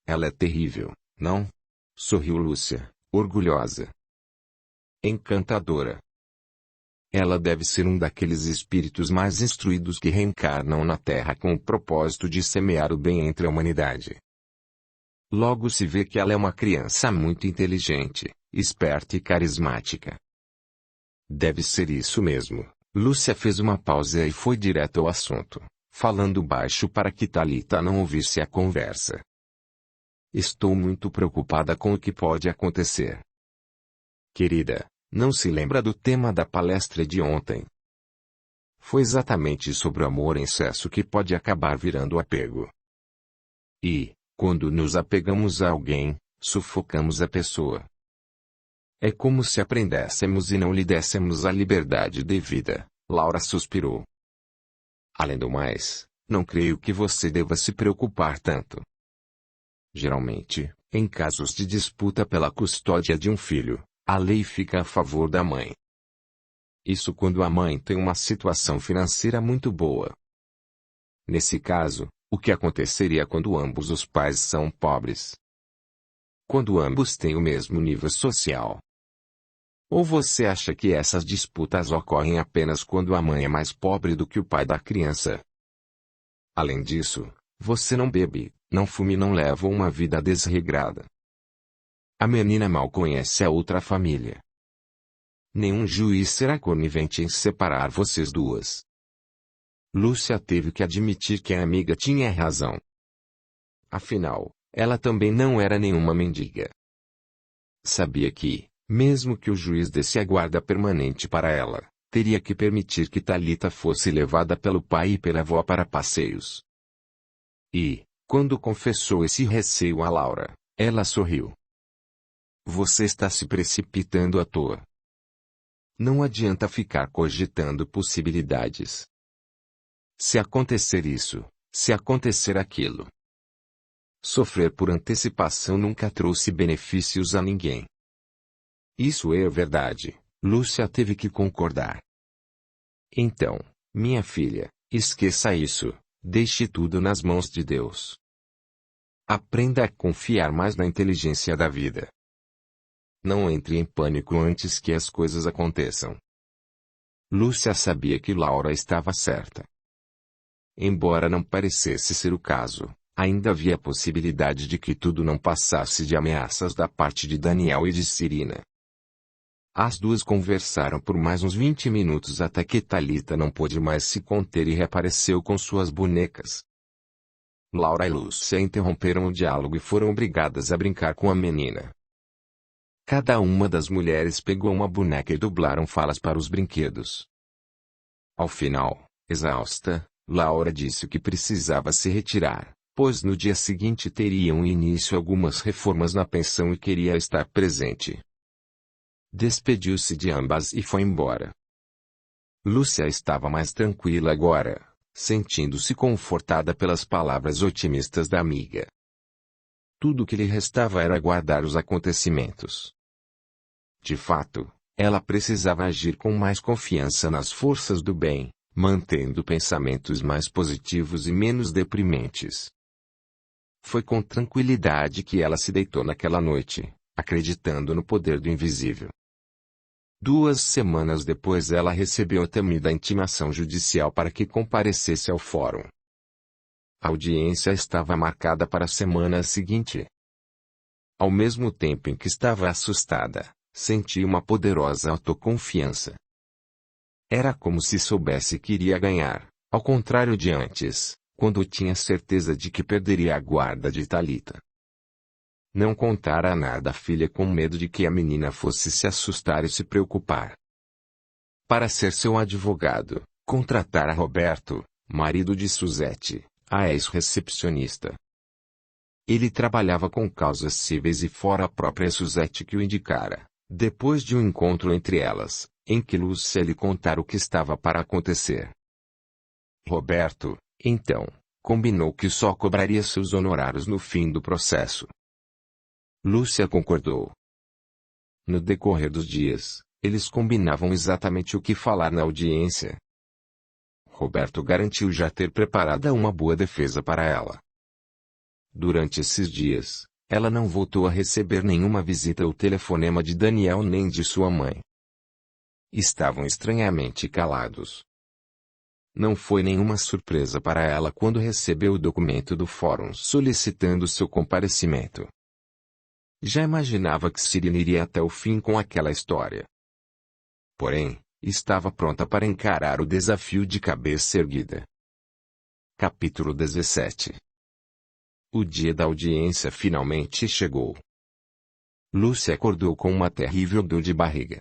Ela é terrível, não? Sorriu Lúcia, orgulhosa. Encantadora. Ela deve ser um daqueles espíritos mais instruídos que reencarnam na Terra com o propósito de semear o bem entre a humanidade. Logo se vê que ela é uma criança muito inteligente, esperta e carismática. Deve ser isso mesmo. Lúcia fez uma pausa e foi direto ao assunto, falando baixo para que Thalita não ouvisse a conversa. Estou muito preocupada com o que pode acontecer. Querida, não se lembra do tema da palestra de ontem? Foi exatamente sobre o amor em excesso que pode acabar virando apego. E, quando nos apegamos a alguém, sufocamos a pessoa. É como se aprendêssemos e não lhe dessemos a liberdade devida, Laura suspirou. Além do mais, não creio que você deva se preocupar tanto. Geralmente, em casos de disputa pela custódia de um filho, a lei fica a favor da mãe. Isso quando a mãe tem uma situação financeira muito boa. Nesse caso, o que aconteceria quando ambos os pais são pobres? Quando ambos têm o mesmo nível social? Ou você acha que essas disputas ocorrem apenas quando a mãe é mais pobre do que o pai da criança? Além disso, você não bebe, não fuma e não leva uma vida desregrada. A menina mal conhece a outra família. Nenhum juiz será conivente em separar vocês duas. Lúcia teve que admitir que a amiga tinha razão. Afinal, ela também não era nenhuma mendiga. Sabia que, mesmo que o juiz desse a guarda permanente para ela, teria que permitir que Thalita fosse levada pelo pai e pela avó para passeios. E, quando confessou esse receio a Laura, ela sorriu. Você está se precipitando à toa. Não adianta ficar cogitando possibilidades. Se acontecer isso, se acontecer aquilo. Sofrer por antecipação nunca trouxe benefícios a ninguém. Isso é verdade, Lúcia teve que concordar. Então, minha filha, esqueça isso, deixe tudo nas mãos de Deus. Aprenda a confiar mais na inteligência da vida. Não entre em pânico antes que as coisas aconteçam. Lúcia sabia que Laura estava certa. Embora não parecesse ser o caso, ainda havia a possibilidade de que tudo não passasse de ameaças da parte de Daniel e de Cirina. As duas conversaram por mais uns 20 minutos até que Thalita não pôde mais se conter e reapareceu com suas bonecas. Laura e Lúcia interromperam o diálogo e foram obrigadas a brincar com a menina. Cada uma das mulheres pegou uma boneca e dublaram falas para os brinquedos. Ao final, exausta, Laura disse que precisava se retirar, pois no dia seguinte teriam início algumas reformas na pensão e queria estar presente. Despediu-se de ambas e foi embora. Lúcia estava mais tranquila agora, sentindo-se confortada pelas palavras otimistas da amiga. Tudo o que lhe restava era aguardar os acontecimentos. De fato, ela precisava agir com mais confiança nas forças do bem, mantendo pensamentos mais positivos e menos deprimentes. Foi com tranquilidade que ela se deitou naquela noite, acreditando no poder do invisível. 2 semanas depois ela recebeu a temida intimação judicial para que comparecesse ao fórum. A audiência estava marcada para a semana seguinte. Ao mesmo tempo em que estava assustada, sentia uma poderosa autoconfiança. Era como se soubesse que iria ganhar, ao contrário de antes, quando tinha certeza de que perderia a guarda de Thalita. Não contara nada à filha com medo de que a menina fosse se assustar e se preocupar. Para ser seu advogado, contratara Roberto, marido de Suzete, a ex-recepcionista. Ele trabalhava com causas cíveis e fora a própria Suzete que o indicara, depois de um encontro entre elas, em que Lúcia lhe contara o que estava para acontecer. Roberto, então, combinou que só cobraria seus honorários no fim do processo. Lúcia concordou. No decorrer dos dias, eles combinavam exatamente o que falar na audiência. Roberto garantiu já ter preparada uma boa defesa para ela. Durante esses dias, ela não voltou a receber nenhuma visita ou telefonema de Daniel nem de sua mãe. Estavam estranhamente calados. Não foi nenhuma surpresa para ela quando recebeu o documento do fórum solicitando seu comparecimento. Já imaginava que Cirina iria até o fim com aquela história. Porém, estava pronta para encarar o desafio de cabeça erguida. Capítulo 17. O dia da audiência finalmente chegou. Lúcia acordou com uma terrível dor de barriga.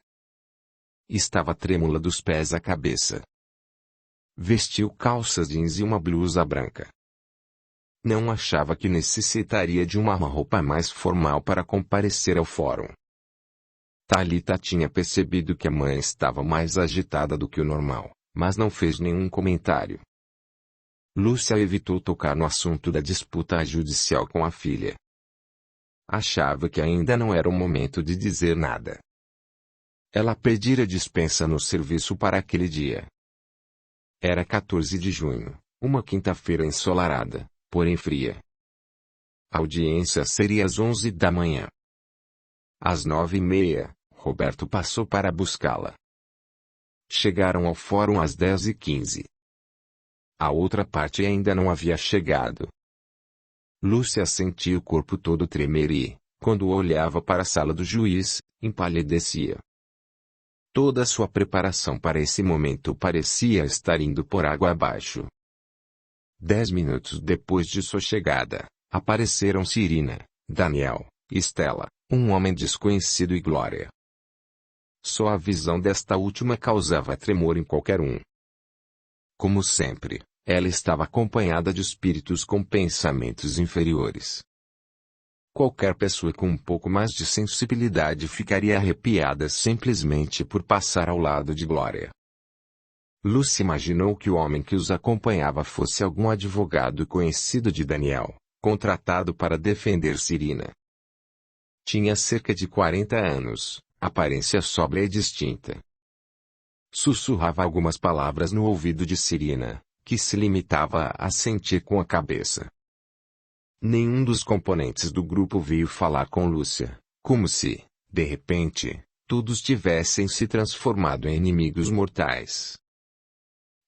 Estava trêmula dos pés à cabeça. Vestiu calças jeans e uma blusa branca. Não achava que necessitaria de uma roupa mais formal para comparecer ao fórum. Thalita tinha percebido que a mãe estava mais agitada do que o normal, mas não fez nenhum comentário. Lúcia evitou tocar no assunto da disputa judicial com a filha. Achava que ainda não era o momento de dizer nada. Ela pedira dispensa no serviço para aquele dia. Era 14 de junho, uma quinta-feira ensolarada, porém fria. A audiência seria às 11 da manhã. Às 9h30, Roberto passou para buscá-la. Chegaram ao fórum às 10h15. A outra parte ainda não havia chegado. Lúcia sentia o corpo todo tremer e, quando olhava para a sala do juiz, empalidecia. Toda sua preparação para esse momento parecia estar indo por água abaixo. 10 minutos depois de sua chegada, apareceram Cirina, Daniel, Estela, um homem desconhecido e Glória. Só a visão desta última causava tremor em qualquer um. Como sempre, ela estava acompanhada de espíritos com pensamentos inferiores. Qualquer pessoa com um pouco mais de sensibilidade ficaria arrepiada simplesmente por passar ao lado de Glória. Lúcia imaginou que o homem que os acompanhava fosse algum advogado conhecido de Daniel, contratado para defender Cirina. Tinha cerca de 40 anos, aparência sóbria e distinta. Sussurrava algumas palavras no ouvido de Cirina, que se limitava a assentir com a cabeça. Nenhum dos componentes do grupo veio falar com Lúcia, como se, de repente, todos tivessem se transformado em inimigos mortais.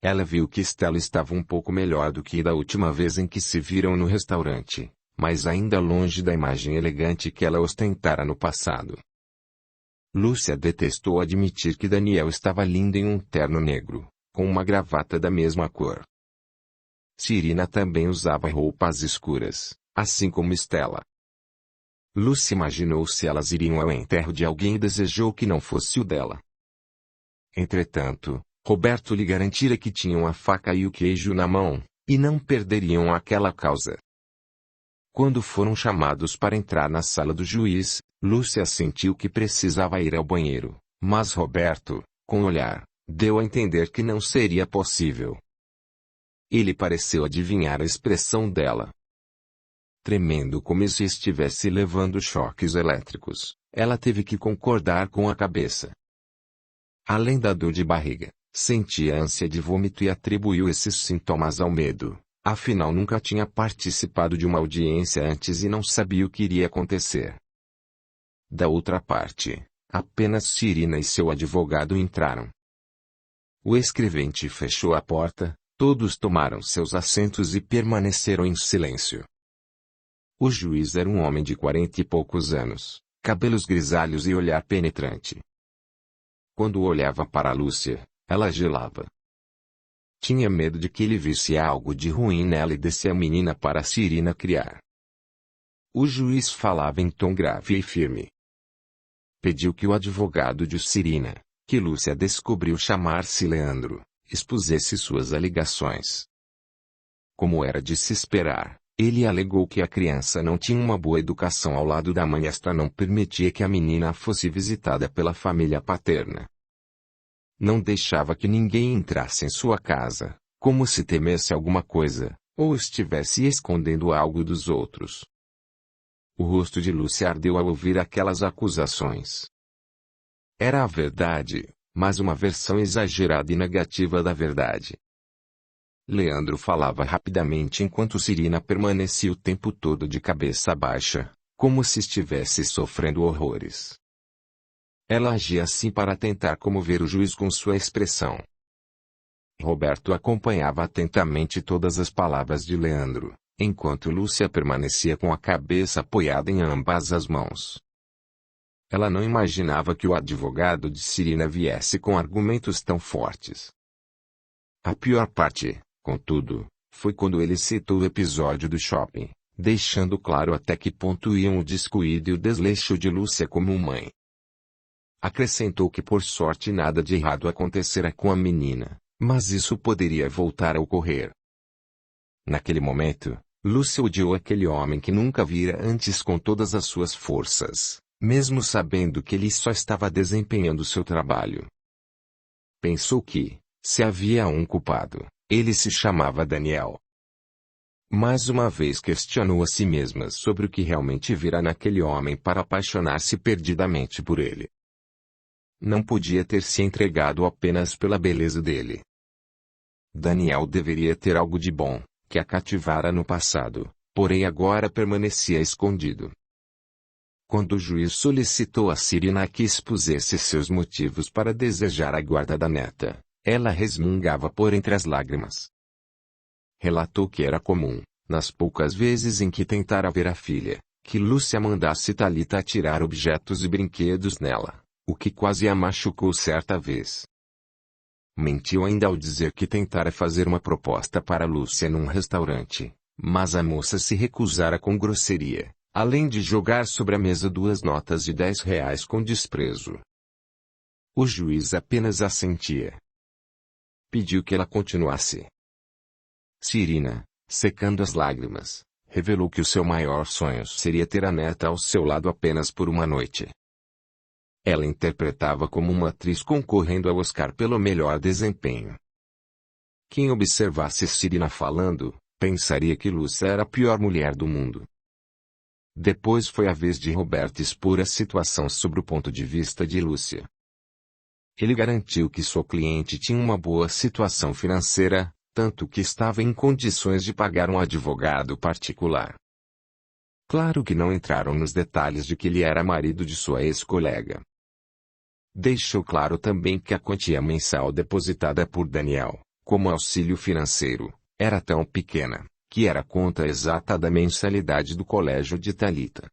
Ela viu que Estela estava um pouco melhor do que da última vez em que se viram no restaurante, mas ainda longe da imagem elegante que ela ostentara no passado. Lúcia detestou admitir que Daniel estava lindo em um terno negro, com uma gravata da mesma cor. Cirina também usava roupas escuras, assim como Estela. Lúcia imaginou se elas iriam ao enterro de alguém e desejou que não fosse o dela. Entretanto, Roberto lhe garantira que tinham a faca e o queijo na mão, e não perderiam aquela causa. Quando foram chamados para entrar na sala do juiz, Lúcia sentiu que precisava ir ao banheiro, mas Roberto, com o olhar, deu a entender que não seria possível. Ele pareceu adivinhar a expressão dela. Tremendo como se estivesse levando choques elétricos, ela teve que concordar com a cabeça. Além da dor de barriga, sentia ânsia de vômito e atribuiu esses sintomas ao medo, afinal nunca tinha participado de uma audiência antes e não sabia o que iria acontecer. Da outra parte, apenas Cirina e seu advogado entraram. O escrevente fechou a porta, todos tomaram seus assentos e permaneceram em silêncio. O juiz era um homem de 40 e poucos anos, cabelos grisalhos e olhar penetrante. Quando olhava para Lúcia, ela gelava. Tinha medo de que ele visse algo de ruim nela e desse a menina para Cirina criar. O juiz falava em tom grave e firme. Pediu que o advogado de Cirina, que Lúcia descobriu chamar-se Leandro, expusesse suas alegações. Como era de se esperar, ele alegou que a criança não tinha uma boa educação ao lado da mãe e esta não permitia que a menina fosse visitada pela família paterna. Não deixava que ninguém entrasse em sua casa, como se temesse alguma coisa, ou estivesse escondendo algo dos outros. O rosto de Lúcia ardeu ao ouvir aquelas acusações. Era a verdade, mas uma versão exagerada e negativa da verdade. Leandro falava rapidamente enquanto Cirina permanecia o tempo todo de cabeça baixa, como se estivesse sofrendo horrores. Ela agia assim para tentar comover o juiz com sua expressão. Roberto acompanhava atentamente todas as palavras de Leandro, enquanto Lúcia permanecia com a cabeça apoiada em ambas as mãos. Ela não imaginava que o advogado de Cirina viesse com argumentos tão fortes. A pior parte, contudo, foi quando ele citou o episódio do shopping, deixando claro até que ponto iam o descuido e o desleixo de Lúcia como mãe. Acrescentou que por sorte nada de errado acontecera com a menina, mas isso poderia voltar a ocorrer. Naquele momento, Lúcia odiou aquele homem que nunca vira antes com todas as suas forças, mesmo sabendo que ele só estava desempenhando seu trabalho. Pensou que, se havia um culpado, ele se chamava Daniel. Mais uma vez questionou a si mesma sobre o que realmente vira naquele homem para apaixonar-se perdidamente por ele. Não podia ter se entregado apenas pela beleza dele. Daniel deveria ter algo de bom, que a cativara no passado, porém agora permanecia escondido. Quando o juiz solicitou a Cirina que expusesse seus motivos para desejar a guarda da neta, ela resmungava por entre as lágrimas. Relatou que era comum, nas poucas vezes em que tentara ver a filha, que Lúcia mandasse Thalita atirar objetos e brinquedos nela, o que quase a machucou certa vez. Mentiu ainda ao dizer que tentara fazer uma proposta para Lúcia num restaurante, mas a moça se recusara com grosseria, além de jogar sobre a mesa 2 notas de R$ 10 com desprezo. O juiz apenas assentia. Pediu que ela continuasse. Cirina, secando as lágrimas, revelou que o seu maior sonho seria ter a neta ao seu lado apenas por uma noite. Ela interpretava como uma atriz concorrendo ao Oscar pelo melhor desempenho. Quem observasse Cirina falando, pensaria que Lúcia era a pior mulher do mundo. Depois foi a vez de Roberto expor a situação sob o ponto de vista de Lúcia. Ele garantiu que sua cliente tinha uma boa situação financeira, tanto que estava em condições de pagar um advogado particular. Claro que não entraram nos detalhes de que ele era marido de sua ex-colega. Deixou claro também que a quantia mensal depositada por Daniel, como auxílio financeiro, era tão pequena, que era a conta exata da mensalidade do colégio de Thalita.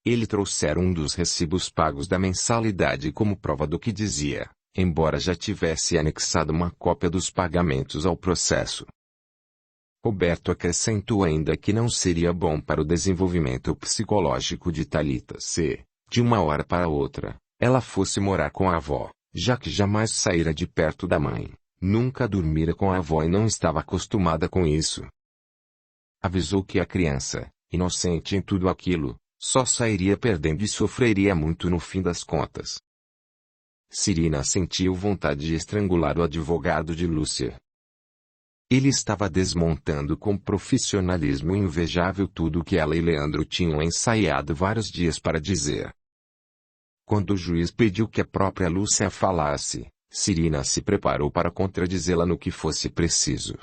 Ele trouxera um dos recibos pagos da mensalidade como prova do que dizia, embora já tivesse anexado uma cópia dos pagamentos ao processo. Roberto acrescentou ainda que não seria bom para o desenvolvimento psicológico de Thalita se, de uma hora para outra, ela fosse morar com a avó, já que jamais saíra de perto da mãe, nunca dormira com a avó e não estava acostumada com isso. Avisou que a criança, inocente em tudo aquilo, só sairia perdendo e sofreria muito no fim das contas. Cirina sentiu vontade de estrangular o advogado de Lúcia. Ele estava desmontando com profissionalismo invejável tudo o que ela e Leandro tinham ensaiado vários dias para dizer. Quando o juiz pediu que a própria Lúcia falasse, Cirina se preparou para contradizê-la no que fosse preciso.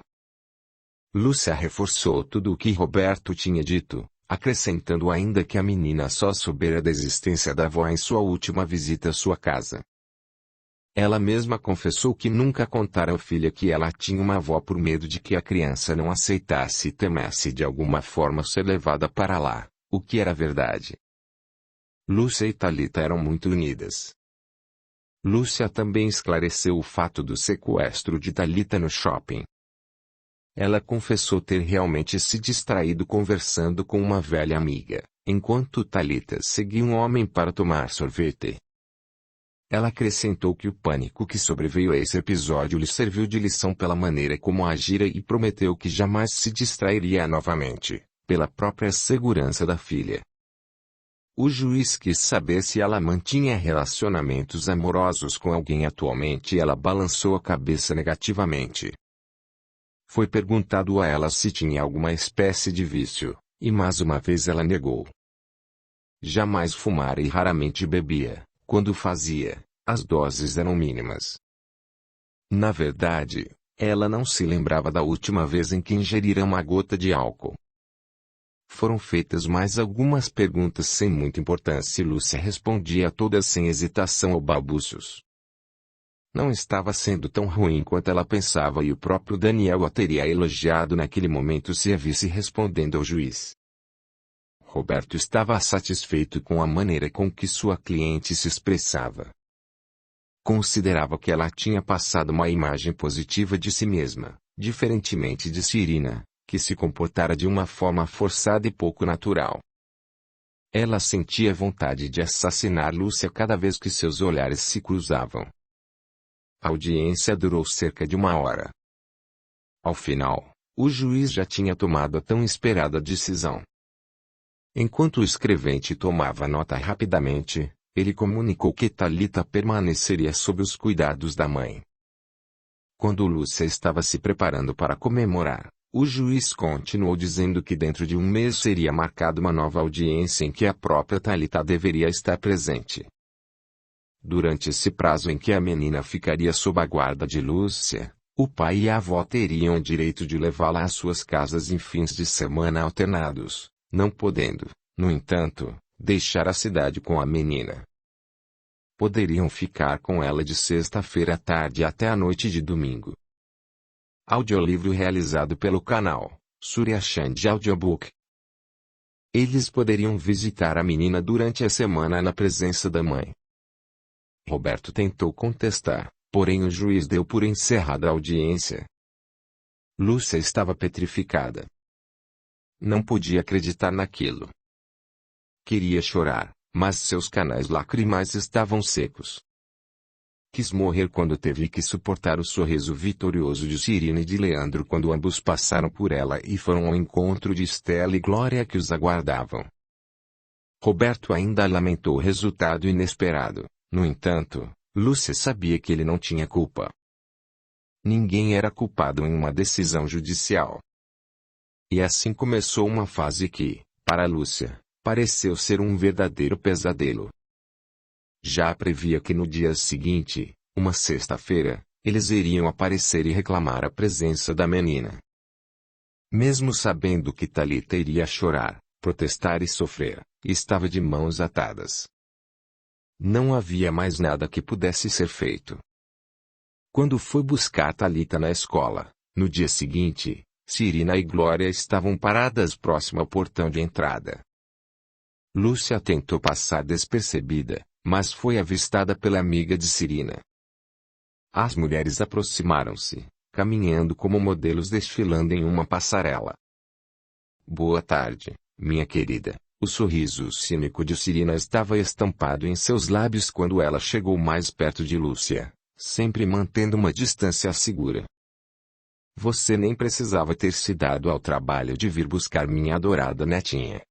Lúcia reforçou tudo o que Roberto tinha dito, acrescentando ainda que a menina só soubera da existência da avó em sua última visita à sua casa. Ela mesma confessou que nunca contara à filha que ela tinha uma avó por medo de que a criança não aceitasse e temesse de alguma forma ser levada para lá, o que era verdade. Lúcia e Thalita eram muito unidas. Lúcia também esclareceu o fato do sequestro de Thalita no shopping. Ela confessou ter realmente se distraído conversando com uma velha amiga, enquanto Thalita seguia um homem para tomar sorvete. Ela acrescentou que o pânico que sobreveio a esse episódio lhe serviu de lição pela maneira como agira e prometeu que jamais se distrairia novamente, pela própria segurança da filha. O juiz quis saber se ela mantinha relacionamentos amorosos com alguém atualmente e ela balançou a cabeça negativamente. Foi perguntado a ela se tinha alguma espécie de vício, e mais uma vez ela negou. Jamais fumara e raramente bebia, quando fazia, as doses eram mínimas. Na verdade, Ela não se lembrava da última vez em que ingerira uma gota de álcool. Foram feitas mais algumas perguntas sem muita importância e Lúcia respondia a todas sem hesitação ou balbúcios. Não estava sendo tão ruim quanto ela pensava e o próprio Daniel a teria elogiado naquele momento se a visse respondendo ao juiz. Roberto estava satisfeito com a maneira com que sua cliente se expressava. Considerava que ela tinha passado uma imagem positiva de si mesma, diferentemente de Cirina, que se comportara de uma forma forçada e pouco natural. Ela sentia vontade de assassinar Lúcia cada vez que seus olhares se cruzavam. A audiência durou cerca de 1 hora. Ao final, o juiz já tinha tomado a tão esperada decisão. Enquanto o escrevente tomava nota rapidamente, ele comunicou que Thalita permaneceria sob os cuidados da mãe. Quando Lúcia estava se preparando para comemorar, o juiz continuou dizendo que dentro de 1 mês seria marcada uma nova audiência em que a própria Thalita deveria estar presente. Durante esse prazo em que a menina ficaria sob a guarda de Lúcia, o pai e a avó teriam o direito de levá-la às suas casas em fins de semana alternados, não podendo, no entanto, deixar a cidade com a menina. Poderiam ficar com ela de sexta-feira à tarde até a noite de domingo. Audiolivro realizado pelo canal Surya Chand Audiobook. Eles poderiam visitar a menina durante a semana na presença da mãe. Roberto tentou contestar, porém o juiz deu por encerrada a audiência. Lúcia estava petrificada. Não podia acreditar naquilo. Queria chorar, mas seus canais lacrimais estavam secos. Quis morrer quando teve que suportar o sorriso vitorioso de Cirina e de Leandro quando ambos passaram por ela e foram ao encontro de Estela e Glória que os aguardavam. Roberto ainda lamentou o resultado inesperado, no entanto, Lúcia sabia que ele não tinha culpa. Ninguém era culpado em uma decisão judicial. E assim começou uma fase que, para Lúcia, pareceu ser um verdadeiro pesadelo. Já previa que no dia seguinte, uma sexta-feira, eles iriam aparecer e reclamar a presença da menina. Mesmo sabendo que Thalita iria chorar, protestar e sofrer, estava de mãos atadas. Não havia mais nada que pudesse ser feito. Quando foi buscar Thalita na escola, no dia seguinte, Cirina e Glória estavam paradas próximo ao portão de entrada. Lúcia tentou passar despercebida, mas foi avistada pela amiga de Cirina. As mulheres aproximaram-se, caminhando como modelos desfilando em uma passarela. Boa tarde, minha querida. O sorriso cínico de Cirina estava estampado em seus lábios quando ela chegou mais perto de Lúcia, sempre mantendo uma distância segura. Você nem precisava ter se dado ao trabalho de vir buscar minha adorada netinha.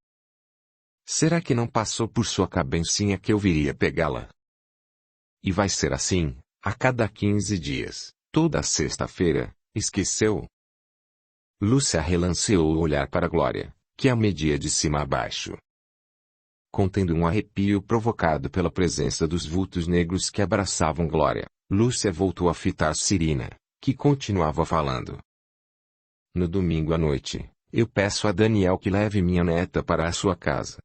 Será que não passou por sua cabecinha que eu viria pegá-la? E vai ser assim, a cada 15 dias, toda sexta-feira, esqueceu? Lúcia relanceou o olhar para Glória, que a media de cima a baixo. Contendo um arrepio provocado pela presença dos vultos negros que abraçavam Glória, Lúcia voltou a fitar Cirina, que continuava falando. No domingo à noite, eu peço a Daniel que leve minha neta para a sua casa.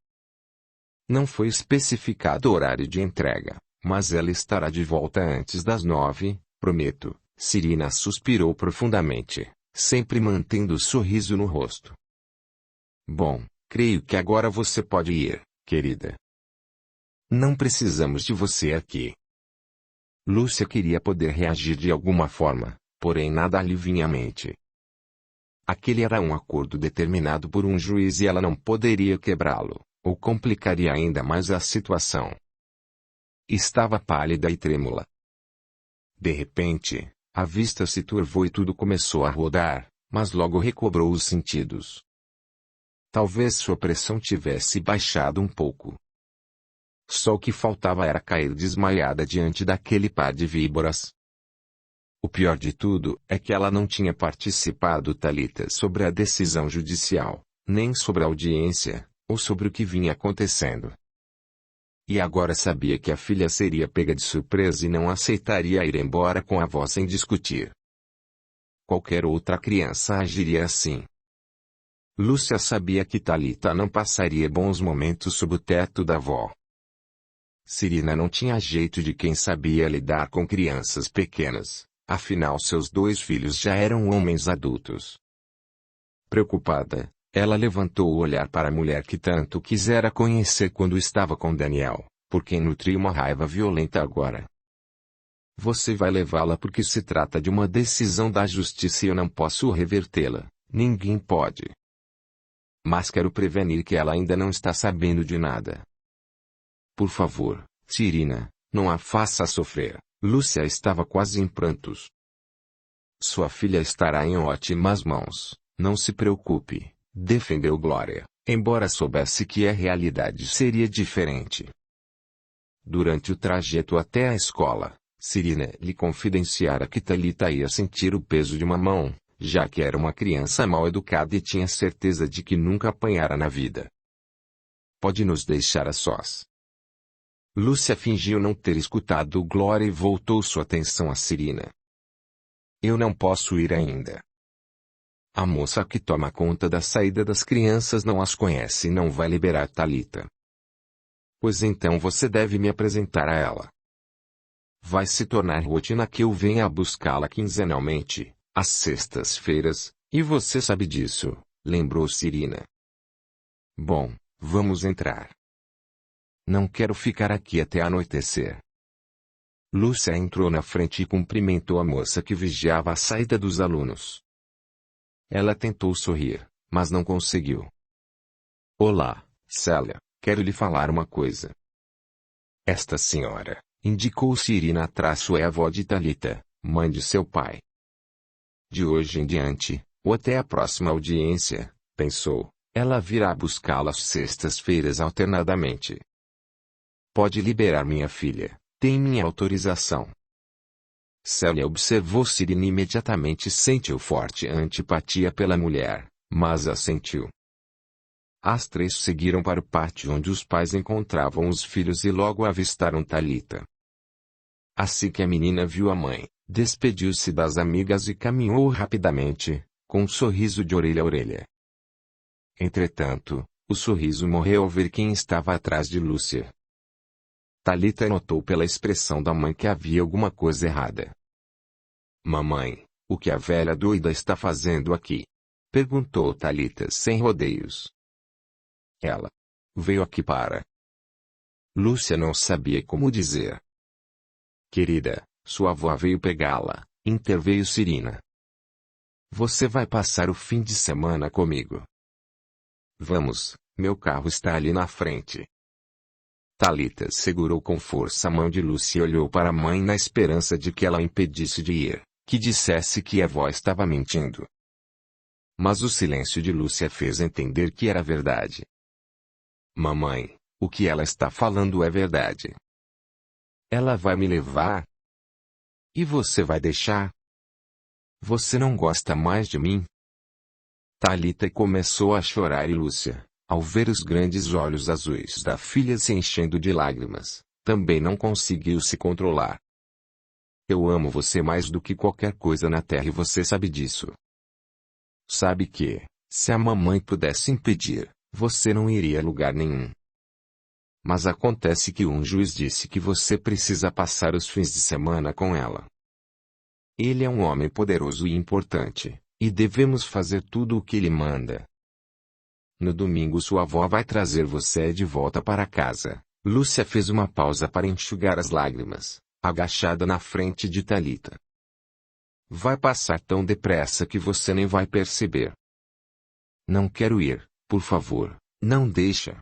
Não foi especificado o horário de entrega, mas ela estará de volta antes das 9, prometo. Cirina suspirou profundamente, sempre mantendo o sorriso no rosto. Bom, creio que agora você pode ir, querida. Não precisamos de você aqui. Lúcia queria poder reagir de alguma forma, porém nada lhe vinha à mente. Aquele era um acordo determinado por um juiz e ela não poderia quebrá-lo, ou complicaria ainda mais a situação. Estava pálida e trêmula. De repente, a vista se turvou e tudo começou a rodar, mas logo recobrou os sentidos. Talvez sua pressão tivesse baixado um pouco. Só o que faltava era cair desmaiada diante daquele par de víboras. O pior de tudo é que ela não tinha participado Thalita sobre a decisão judicial, nem sobre a audiência, ou sobre o que vinha acontecendo. E agora sabia que a filha seria pega de surpresa e não aceitaria ir embora com a avó sem discutir. Qualquer outra criança agiria assim. Lúcia sabia que Thalita não passaria bons momentos sob o teto da avó. Cirina não tinha jeito de quem sabia lidar com crianças pequenas, afinal seus 2 filhos já eram homens adultos. Preocupada, ela levantou o olhar para a mulher que tanto quisera conhecer quando estava com Daniel, por quem nutria uma raiva violenta agora. Você vai levá-la porque se trata de uma decisão da justiça e eu não posso revertê-la, ninguém pode. Mas quero prevenir que ela ainda não está sabendo de nada. Por favor, Cirina, não a faça sofrer. Lúcia estava quase em prantos. Sua filha estará em ótimas mãos, não se preocupe, defendeu Glória, embora soubesse que a realidade seria diferente. Durante o trajeto até a escola, Cirina lhe confidenciara que Thalita ia sentir o peso de uma mão, já que era uma criança mal educada e tinha certeza de que nunca apanhara na vida. Pode nos deixar a sós. Lúcia fingiu não ter escutado Glória e voltou sua atenção a Cirina. Eu não posso ir ainda. A moça que toma conta da saída das crianças não as conhece e não vai liberar Thalita. Pois então você deve me apresentar a ela. Vai se tornar rotina que eu venha buscá-la quinzenalmente, às sextas-feiras, e você sabe disso, lembrou Cirina. Bom, vamos entrar. Não quero ficar aqui até anoitecer. Lúcia entrou na frente e cumprimentou a moça que vigiava a saída dos alunos. Ela tentou sorrir, mas não conseguiu. Olá, Célia, quero lhe falar uma coisa. Esta senhora, indicou Cirina é a avó de Thalita, mãe de seu pai. De hoje em diante, ou até a próxima audiência, pensou, ela virá buscá-la às sextas-feiras alternadamente. Pode liberar minha filha, tem minha autorização. Célia observou Cirina e imediatamente sentiu forte antipatia pela mulher, mas assentiu. As 3 seguiram para o pátio onde os pais encontravam os filhos e logo avistaram Thalita. Assim que a menina viu a mãe, despediu-se das amigas e caminhou rapidamente, com um sorriso de orelha a orelha. Entretanto, o sorriso morreu ao ver quem estava atrás de Lúcia. Thalita notou pela expressão da mãe que havia alguma coisa errada. Mamãe, o que a velha doida está fazendo aqui? Perguntou Thalita sem rodeios. Ela veio aqui para... Lúcia não sabia como dizer. Querida, sua avó veio pegá-la, interveio Cirina. Você vai passar o fim de semana comigo. Vamos, meu carro está ali na frente. Thalita segurou com força a mão de Lúcia e olhou para a mãe na esperança de que ela a impedisse de ir, que dissesse que a avó estava mentindo. Mas o silêncio de Lúcia fez entender que era verdade. Mamãe, o que ela está falando é verdade. Ela vai me levar? E você vai deixar? Você não gosta mais de mim? Thalita começou a chorar e Lúcia, ao ver os grandes olhos azuis da filha se enchendo de lágrimas, também não conseguiu se controlar. Eu amo você mais do que qualquer coisa na terra e você sabe disso. Sabe que, se a mamãe pudesse impedir, você não iria a lugar nenhum. Mas acontece que um juiz disse que você precisa passar os fins de semana com ela. Ele é um homem poderoso e importante, e devemos fazer tudo o que ele manda. No domingo sua avó vai trazer você de volta para casa. Lúcia fez uma pausa para enxugar as lágrimas, agachada na frente de Thalita. Vai passar tão depressa que você nem vai perceber. Não quero ir, por favor, não deixa.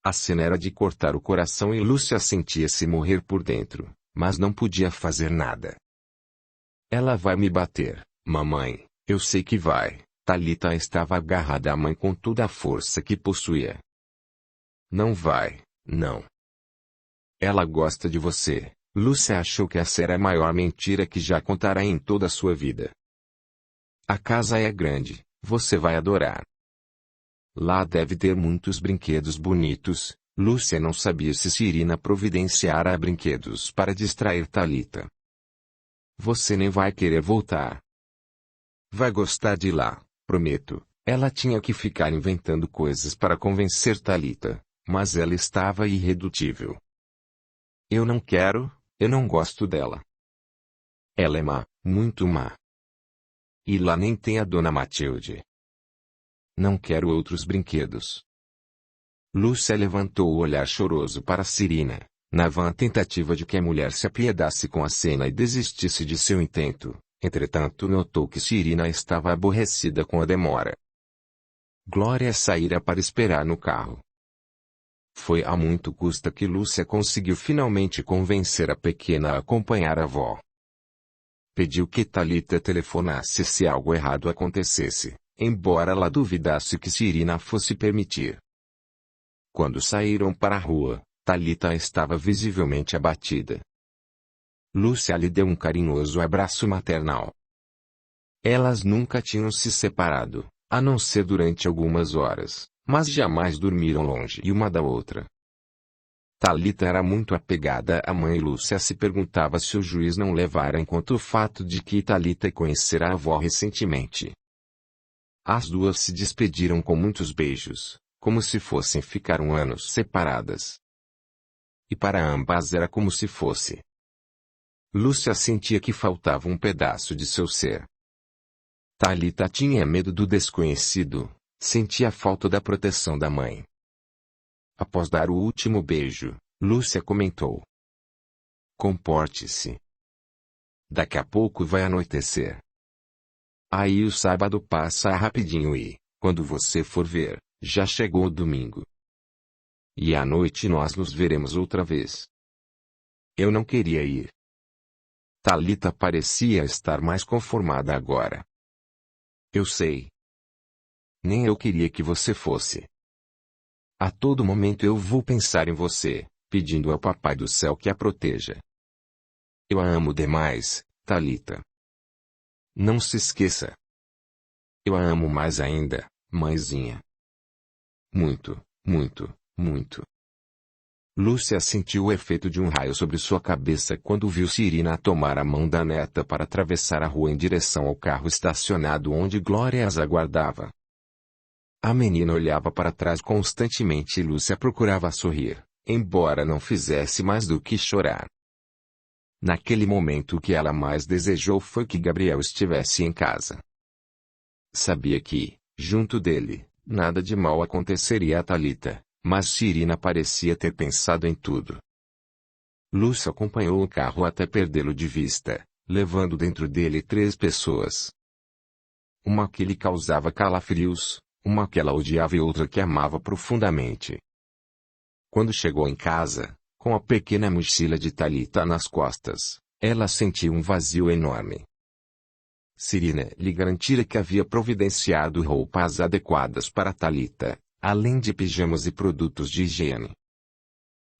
A cena era de cortar o coração e Lúcia sentia-se morrer por dentro, mas não podia fazer nada. Ela vai me bater, mamãe, eu sei que vai. Thalita estava agarrada à mãe com toda a força que possuía. Não vai, não. Ela gosta de você. Lúcia achou que essa era a maior mentira que já contará em toda a sua vida. A casa é grande, você vai adorar. Lá deve ter muitos brinquedos bonitos. Lúcia não sabia se Cirina providenciara brinquedos para distrair Thalita. Você nem vai querer voltar. Vai gostar de lá, prometo. Ela tinha que ficar inventando coisas para convencer Thalita, mas ela estava irredutível. Eu não quero, eu não gosto dela. Ela é má, muito má. E lá nem tem a Dona Matilde. Não quero outros brinquedos. Lúcia levantou o olhar choroso para Cirina, na vã tentativa de que a mulher se apiedasse com a cena e desistisse de seu intento. Entretanto notou que Cirina estava aborrecida com a demora. Glória saíra para esperar no carro. Foi a muito custa que Lúcia conseguiu finalmente convencer a pequena a acompanhar a avó. Pediu que Thalita telefonasse se algo errado acontecesse, embora ela duvidasse que Cirina fosse permitir. Quando saíram para a rua, Thalita estava visivelmente abatida. Lúcia lhe deu um carinhoso abraço maternal. Elas nunca tinham se separado, a não ser durante algumas horas, mas jamais dormiram longe uma da outra. Thalita era muito apegada à mãe e Lúcia se perguntava se o juiz não levara em conta o fato de que Thalita conhecera a avó recentemente. As duas se despediram com muitos beijos, como se fossem ficar anos separadas. E para ambas era como se fosse. Lúcia sentia que faltava um pedaço de seu ser. Thalita tinha medo do desconhecido, sentia a falta da proteção da mãe. Após dar o último beijo, Lúcia comentou: comporte-se. Daqui a pouco vai anoitecer. Aí o sábado passa rapidinho e, quando você for ver, já chegou o domingo. E à noite nós nos veremos outra vez. Eu não queria ir. Thalita parecia estar mais conformada agora. Eu sei. Nem eu queria que você fosse. A todo momento eu vou pensar em você, pedindo ao Papai do Céu que a proteja. Eu a amo demais, Thalita. Não se esqueça. Eu a amo mais ainda, mãezinha. Muito, muito, muito. Lúcia sentiu o efeito de um raio sobre sua cabeça quando viu Cirina tomar a mão da neta para atravessar a rua em direção ao carro estacionado onde Glória as aguardava. A menina olhava para trás constantemente e Lúcia procurava sorrir, embora não fizesse mais do que chorar. Naquele momento o que ela mais desejou foi que Gabriel estivesse em casa. Sabia que, junto dele, nada de mal aconteceria a Thalita, mas Cirina parecia ter pensado em tudo. Lúcia acompanhou o carro até perdê-lo de vista, levando dentro dele 3 pessoas. Uma que lhe causava calafrios, uma que ela odiava e outra que amava profundamente. Quando chegou em casa, com a pequena mochila de Thalita nas costas, ela sentiu um vazio enorme. Cirina lhe garantira que havia providenciado roupas adequadas para Thalita, além de pijamas e produtos de higiene.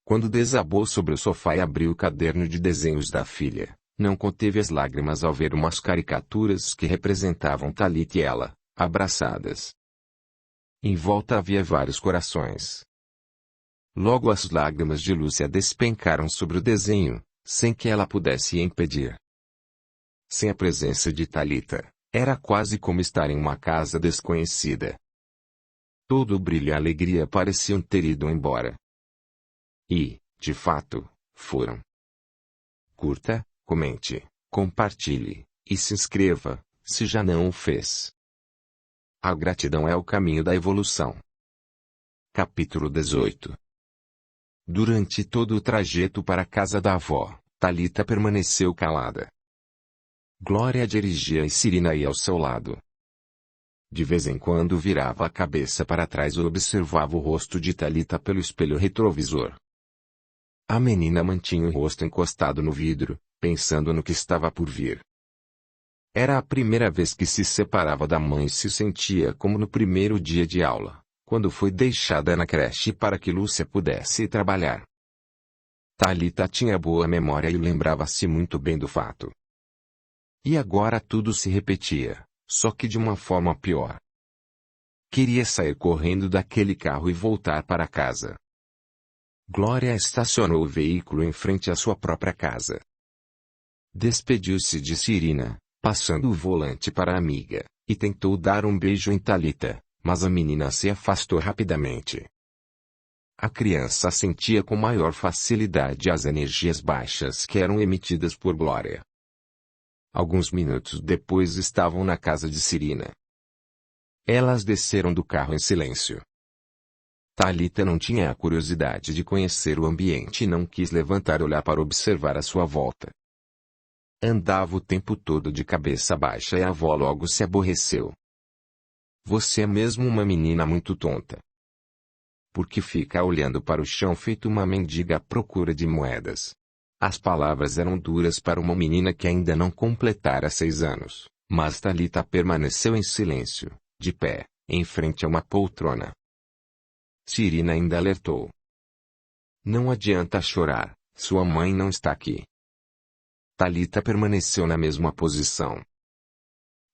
Quando desabou sobre o sofá e abriu o caderno de desenhos da filha, não conteve as lágrimas ao ver umas caricaturas que representavam Thalita e ela, abraçadas. Em volta havia vários corações. Logo as lágrimas de Lúcia despencaram sobre o desenho, sem que ela pudesse impedir. Sem a presença de Thalita, era quase como estar em uma casa desconhecida. Todo o brilho e a alegria pareciam ter ido embora. E, de fato, foram. Curta, comente, compartilhe, e se inscreva, se já não o fez. A gratidão é o caminho da evolução. Capítulo 18. Durante todo o trajeto para a casa da avó, Thalita permaneceu calada. Glória dirigia e Cirina ia ao seu lado. De vez em quando virava a cabeça para trás ou observava o rosto de Thalita pelo espelho retrovisor. A menina mantinha o rosto encostado no vidro, pensando no que estava por vir. Era a primeira vez que se separava da mãe e se sentia como no primeiro dia de aula, quando foi deixada na creche para que Lúcia pudesse trabalhar. Thalita tinha boa memória e lembrava-se muito bem do fato. E agora tudo se repetia, só que de uma forma pior. Queria sair correndo daquele carro e voltar para casa. Glória estacionou o veículo em frente à sua própria casa. Despediu-se de Cirina, passando o volante para a amiga, e tentou dar um beijo em Thalita, mas a menina se afastou rapidamente. A criança sentia com maior facilidade as energias baixas que eram emitidas por Glória. Alguns minutos depois estavam na casa de Cirina. Elas desceram do carro em silêncio. Thalita não tinha a curiosidade de conhecer o ambiente e não quis levantar e olhar para observar a sua volta. Andava o tempo todo de cabeça baixa e a avó logo se aborreceu. Você é mesmo uma menina muito tonta. Por que fica olhando para o chão feito uma mendiga à procura de moedas? As palavras eram duras para uma menina que ainda não completara 6 anos, mas Thalita permaneceu em silêncio, de pé, em frente a uma poltrona. Cirina ainda alertou. Não adianta chorar, sua mãe não está aqui. Thalita permaneceu na mesma posição.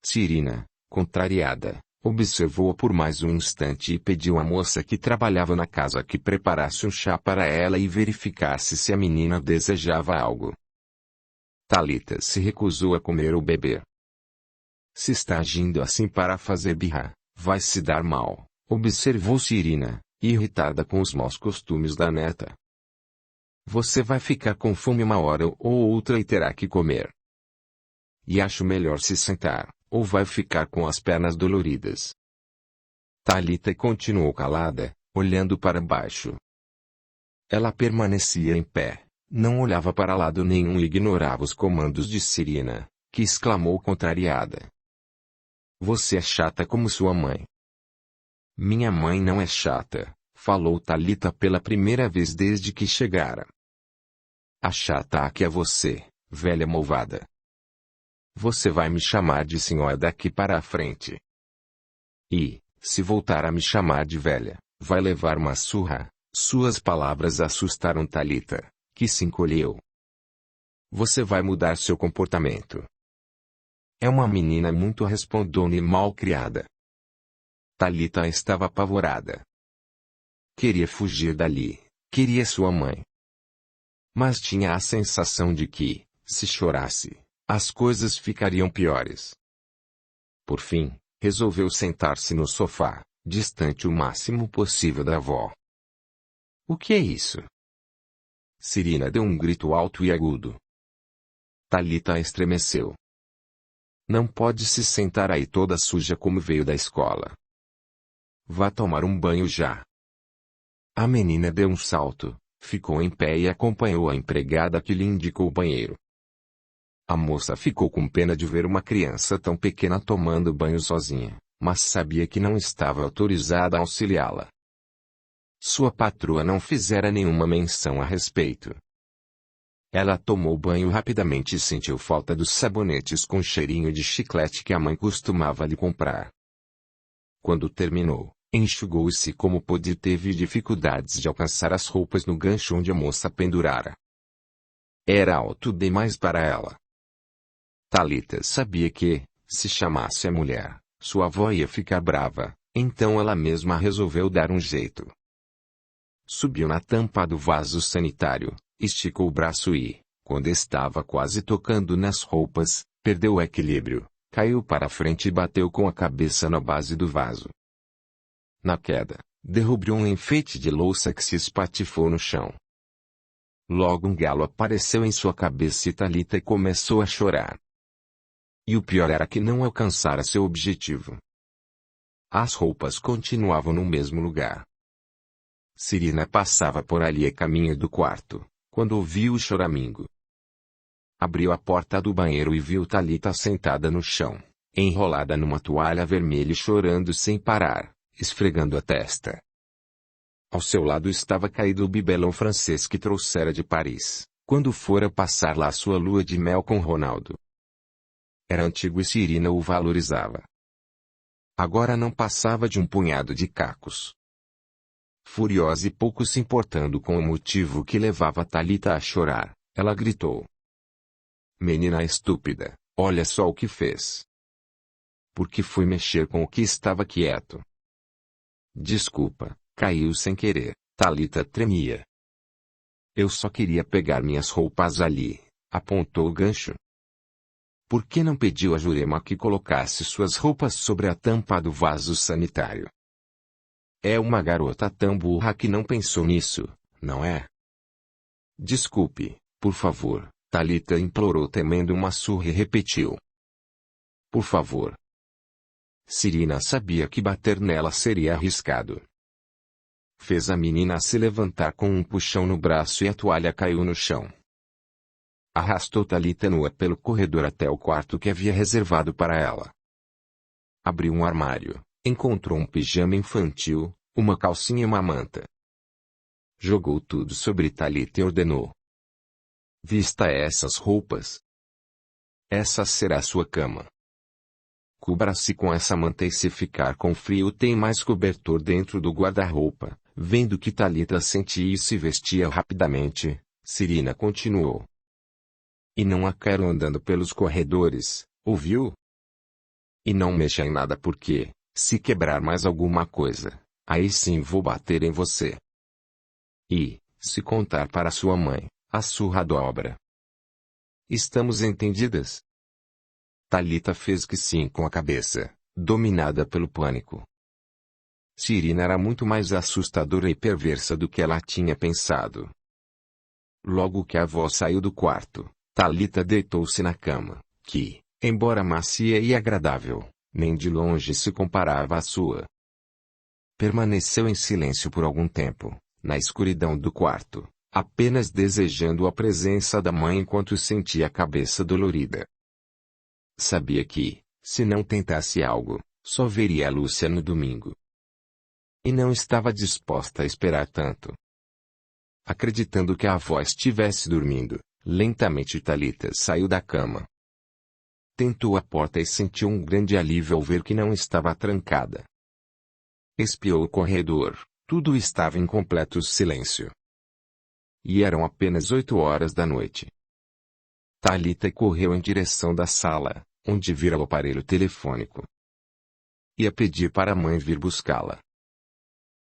Cirina, contrariada, observou-a por mais um instante e pediu à moça que trabalhava na casa que preparasse um chá para ela e verificasse se a menina desejava algo. Thalita se recusou a comer ou beber. Se está agindo assim para fazer birra, vai se dar mal, observou Cirina, irritada com os maus costumes da neta. Você vai ficar com fome uma hora ou outra e terá que comer. E acho melhor se sentar, ou vai ficar com as pernas doloridas. Thalita continuou calada, olhando para baixo. Ela permanecia em pé, não olhava para lado nenhum e ignorava os comandos de Cirina, que exclamou contrariada. Você é chata como sua mãe. Minha mãe não é chata, falou Thalita pela primeira vez desde que chegara. A chata aqui é você, velha malvada. Você vai me chamar de senhora daqui para a frente. E, se voltar a me chamar de velha, vai levar uma surra. Suas palavras assustaram Thalita, que se encolheu. Você vai mudar seu comportamento. É uma menina muito respondona e mal criada. Thalita estava apavorada. Queria fugir dali, queria sua mãe. Mas tinha a sensação de que, se chorasse, as coisas ficariam piores. Por fim, resolveu sentar-se no sofá, distante o máximo possível da avó. O que é isso? Cirina deu um grito alto e agudo. Thalita estremeceu. Não pode se sentar aí toda suja como veio da escola. Vá tomar um banho já. A menina deu um salto, ficou em pé e acompanhou a empregada que lhe indicou o banheiro. A moça ficou com pena de ver uma criança tão pequena tomando banho sozinha, mas sabia que não estava autorizada a auxiliá-la. Sua patroa não fizera nenhuma menção a respeito. Ela tomou banho rapidamente e sentiu falta dos sabonetes com cheirinho de chiclete que a mãe costumava lhe comprar. Quando terminou, enxugou-se como pôde e teve dificuldades de alcançar as roupas no gancho onde a moça pendurara. Era alto demais para ela. Thalita sabia que, se chamasse a mulher, sua avó ia ficar brava, então ela mesma resolveu dar um jeito. Subiu na tampa do vaso sanitário, esticou o braço e, quando estava quase tocando nas roupas, perdeu o equilíbrio, caiu para frente e bateu com a cabeça na base do vaso. Na queda, derrubou um enfeite de louça que se espatifou no chão. Logo um galo apareceu em sua cabeça e Thalita começou a chorar. E o pior era que não alcançara seu objetivo. As roupas continuavam no mesmo lugar. Cirina passava por ali a caminho do quarto, quando ouviu o choramingo. Abriu a porta do banheiro e viu Thalita sentada no chão, enrolada numa toalha vermelha e chorando sem parar, esfregando a testa. Ao seu lado estava caído o bibelão francês que trouxera de Paris, quando fora passar lá sua lua de mel com Ronaldo. Era antigo e Cirina o valorizava. Agora não passava de um punhado de cacos. Furiosa e pouco se importando com o motivo que levava Thalita a chorar, ela gritou. Menina estúpida, olha só o que fez. Por que fui mexer com o que estava quieto? Desculpa, caiu sem querer, Thalita tremia. Eu só queria pegar minhas roupas ali, apontou o gancho. por que não pediu a Jurema que colocasse suas roupas sobre a tampa do vaso sanitário? É uma garota tão burra que não pensou nisso, não é? Desculpe, por favor, Thalita implorou temendo uma surra e repetiu. Por favor. Cirina sabia que bater nela seria arriscado. Fez a menina se levantar com um puxão no braço e a toalha caiu no chão. Arrastou Thalita nua pelo corredor até o quarto que havia reservado para ela. Abriu um armário, encontrou um pijama infantil, uma calcinha e uma manta. Jogou tudo sobre Thalita e ordenou. Vista essas roupas. Essa será a sua cama. Cubra-se com essa manta e se ficar com frio tem mais cobertor dentro do guarda-roupa. Vendo que Thalita sentia e se vestia rapidamente, Cirina continuou. E não a quero andando pelos corredores, ouviu? E não mexa em nada porque, se quebrar mais alguma coisa, aí sim vou bater em você. E, se contar para sua mãe, a surra dobra. Estamos entendidas? Thalita fez que sim com a cabeça, dominada pelo pânico. Cirina era muito mais assustadora e perversa do que ela tinha pensado. Logo que a avó saiu do quarto, Thalita deitou-se na cama, que, embora macia e agradável, nem de longe se comparava à sua. Permaneceu em silêncio por algum tempo, na escuridão do quarto, apenas desejando a presença da mãe enquanto sentia a cabeça dolorida. Sabia que, se não tentasse algo, só veria a Lúcia no domingo. E não estava disposta a esperar tanto. Acreditando que a avó estivesse dormindo, lentamente Thalita saiu da cama. Tentou a porta e sentiu um grande alívio ao ver que não estava trancada. Espiou o corredor, tudo estava em completo silêncio. E eram apenas 8 horas da noite. Thalita correu em direção da sala, onde vira o aparelho telefônico. Ia pedir para a mãe vir buscá-la.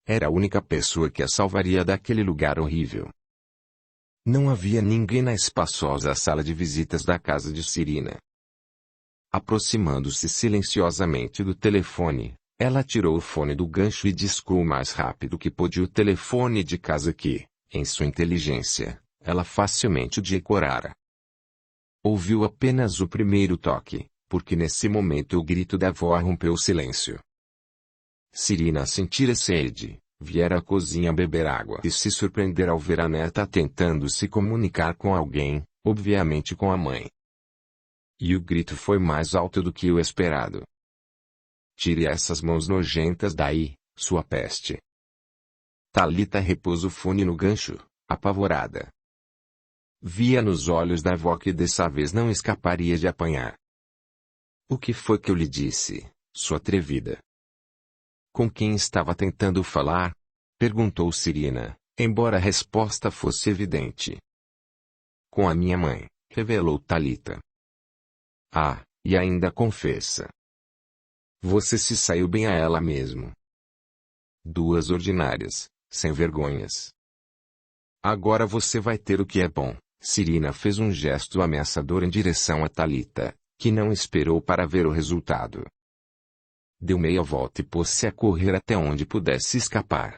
Era a única pessoa que a salvaria daquele lugar horrível. Não havia ninguém na espaçosa sala de visitas da casa de Cirina. Aproximando-se silenciosamente do telefone, ela tirou o fone do gancho e discou o mais rápido que pôde o telefone de casa que, em sua inteligência, ela facilmente decorara. Ouviu apenas o primeiro toque, porque nesse momento o grito da avó rompeu o silêncio. Cirina sentira sede, viera à cozinha beber água e se surpreendera ao ver a neta tentando se comunicar com alguém, obviamente com a mãe. E o grito foi mais alto do que o esperado. Tire essas mãos nojentas daí, sua peste. Thalita repôs o fone no gancho, apavorada. Via nos olhos da avó que dessa vez não escaparia de apanhar. O que foi que eu lhe disse, sua atrevida? Com quem estava tentando falar? Perguntou Cirina, embora a resposta fosse evidente. Com a minha mãe, revelou Thalita. Ah, e ainda confessa. Você se saiu bem a ela mesmo. Duas ordinárias, sem vergonhas. Agora você vai ter o que é bom. Cirina fez um gesto ameaçador em direção a Thalita, que não esperou para ver o resultado. Deu meia volta e pôs-se a correr até onde pudesse escapar.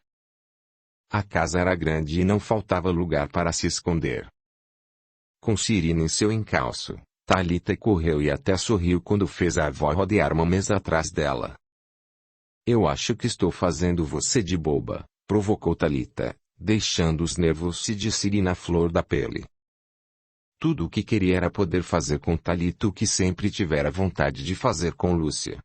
A casa era grande e não faltava lugar para se esconder. Com Cirina em seu encalço, Thalita correu e até sorriu quando fez a avó rodear uma mesa atrás dela. Eu acho que estou fazendo você de boba, provocou Thalita, deixando os nervos de Cirina à flor da pele. Tudo o que queria era poder fazer com Thalita o que sempre tivera vontade de fazer com Lúcia.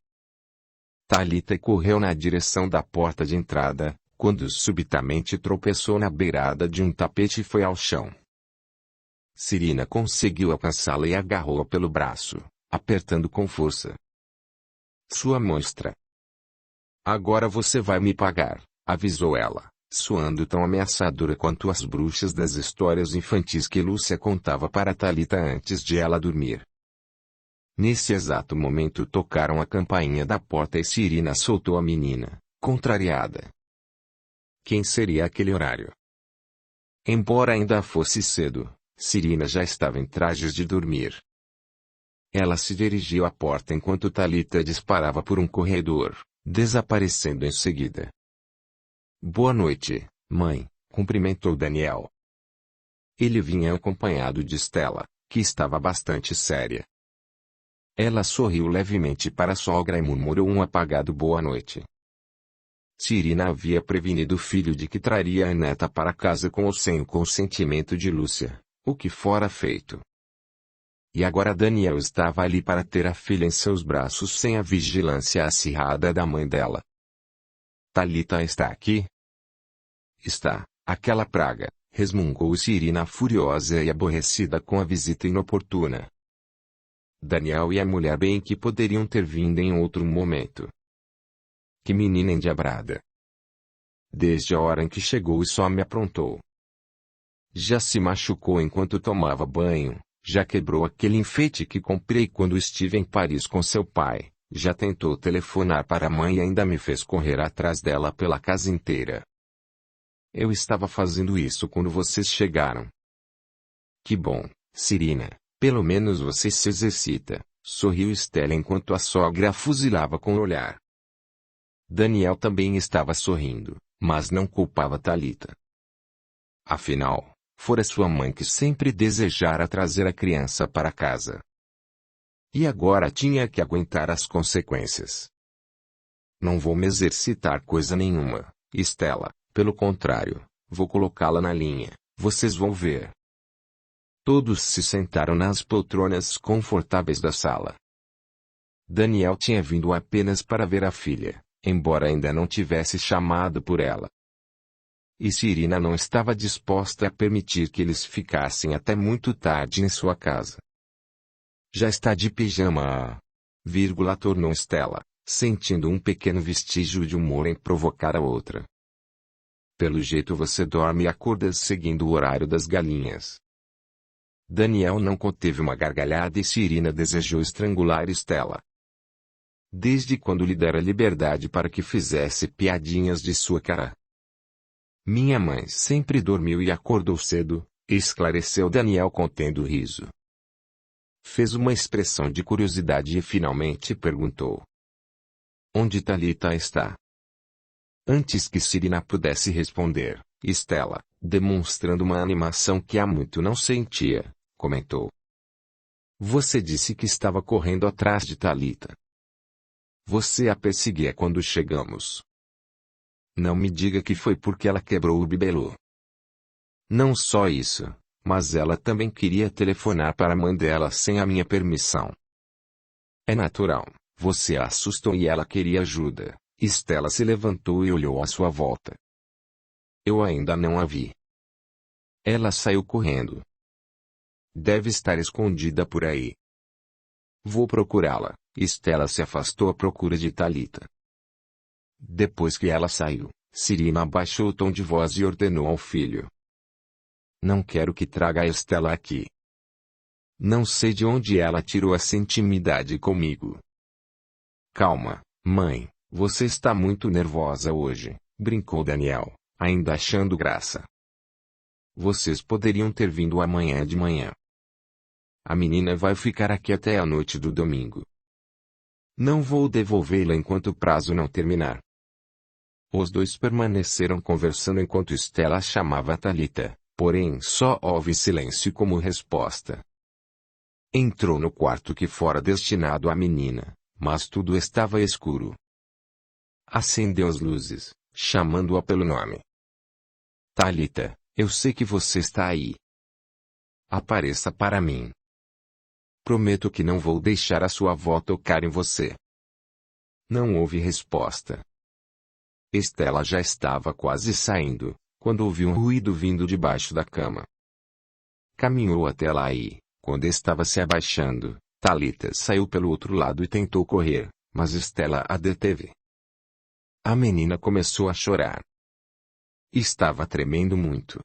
Thalita correu na direção da porta de entrada, quando subitamente tropeçou na beirada de um tapete e foi ao chão. Cirina conseguiu alcançá-la e agarrou-a pelo braço, apertando com força. Sua monstra. Agora você vai me pagar, avisou ela, soando tão ameaçadora quanto as bruxas das histórias infantis que Lúcia contava para Thalita antes de ela dormir. Nesse exato momento tocaram a campainha da porta e Cirina soltou a menina, contrariada. Quem seria aquele horário? Embora ainda fosse cedo, Cirina já estava em trajes de dormir. Ela se dirigiu à porta enquanto Talita disparava por um corredor, desaparecendo em seguida. Boa noite, mãe, cumprimentou Daniel. Ele vinha acompanhado de Stella, que estava bastante séria. Ela sorriu levemente para a sogra e murmurou um apagado boa noite. Cirina havia prevenido o filho de que traria a neta para casa com ou sem o consentimento de Lúcia, o que fora feito. E agora Daniel estava ali para ter a filha em seus braços sem a vigilância acirrada da mãe dela. Talita está aqui? Está, aquela praga, resmungou Cirina furiosa e aborrecida com a visita inoportuna. Daniel e a mulher bem que poderiam ter vindo em outro momento. Que menina endiabrada. Desde a hora em que chegou e só me aprontou. Já se machucou enquanto tomava banho, já quebrou aquele enfeite que comprei quando estive em Paris com seu pai, já tentou telefonar para a mãe e ainda me fez correr atrás dela pela casa inteira. Eu estava fazendo isso quando vocês chegaram. Que bom, Cirina, pelo menos você se exercita, sorriu Stella enquanto a sogra a fuzilava com o olhar. Daniel também estava sorrindo, mas não culpava Talita. Afinal, fora sua mãe que sempre desejara trazer a criança para casa. E agora tinha que aguentar as consequências. Não vou me exercitar coisa nenhuma, Stella, pelo contrário, vou colocá-la na linha, vocês vão ver. Todos se sentaram nas poltronas confortáveis da sala. Daniel tinha vindo apenas para ver a filha, embora ainda não tivesse chamado por ela. E Cirina não estava disposta a permitir que eles ficassem até muito tarde em sua casa. Já está de pijama, tornou Stella, sentindo um pequeno vestígio de humor em provocar a outra. Pelo jeito você dorme e acorda seguindo o horário das galinhas. Daniel não conteve uma gargalhada e Cirina desejou estrangular Stella. Desde quando lhe dera liberdade para que fizesse piadinhas de sua cara? Minha mãe sempre dormiu e acordou cedo, esclareceu Daniel contendo o riso. Fez uma expressão de curiosidade e finalmente perguntou. Onde Talita está? Antes que Cirina pudesse responder, Stella, demonstrando uma animação que há muito não sentia, comentou. Você disse que estava correndo atrás de Talita. Você a perseguia quando chegamos. Não me diga que foi porque ela quebrou o bibelô. Não só isso, mas ela também queria telefonar para a mãe dela sem a minha permissão. É natural, você a assustou e ela queria ajuda. Stella se levantou e olhou à sua volta. Eu ainda não a vi. Ela saiu correndo. Deve estar escondida por aí. Vou procurá-la. Stella se afastou à procura de Talita. Depois que ela saiu, Cirina abaixou o tom de voz e ordenou ao filho. Não quero que traga a Stella aqui. Não sei de onde ela tirou essa intimidade comigo. Calma, mãe, você está muito nervosa hoje, brincou Daniel, ainda achando graça. Vocês poderiam ter vindo amanhã de manhã. A menina vai ficar aqui até a noite do domingo. Não vou devolvê-la enquanto o prazo não terminar. Os dois permaneceram conversando enquanto Stella chamava Talita, porém só houve silêncio como resposta. Entrou no quarto que fora destinado à menina, mas tudo estava escuro. Acendeu as luzes, chamando-a pelo nome. Talita, eu sei que você está aí. Apareça para mim. Prometo que não vou deixar a sua avó tocar em você. Não houve resposta. Stella já estava quase saindo, quando ouviu um ruído vindo debaixo da cama. Caminhou até lá e, quando estava se abaixando, Talita saiu pelo outro lado e tentou correr, mas Stella a deteve. A menina começou a chorar. Estava tremendo muito.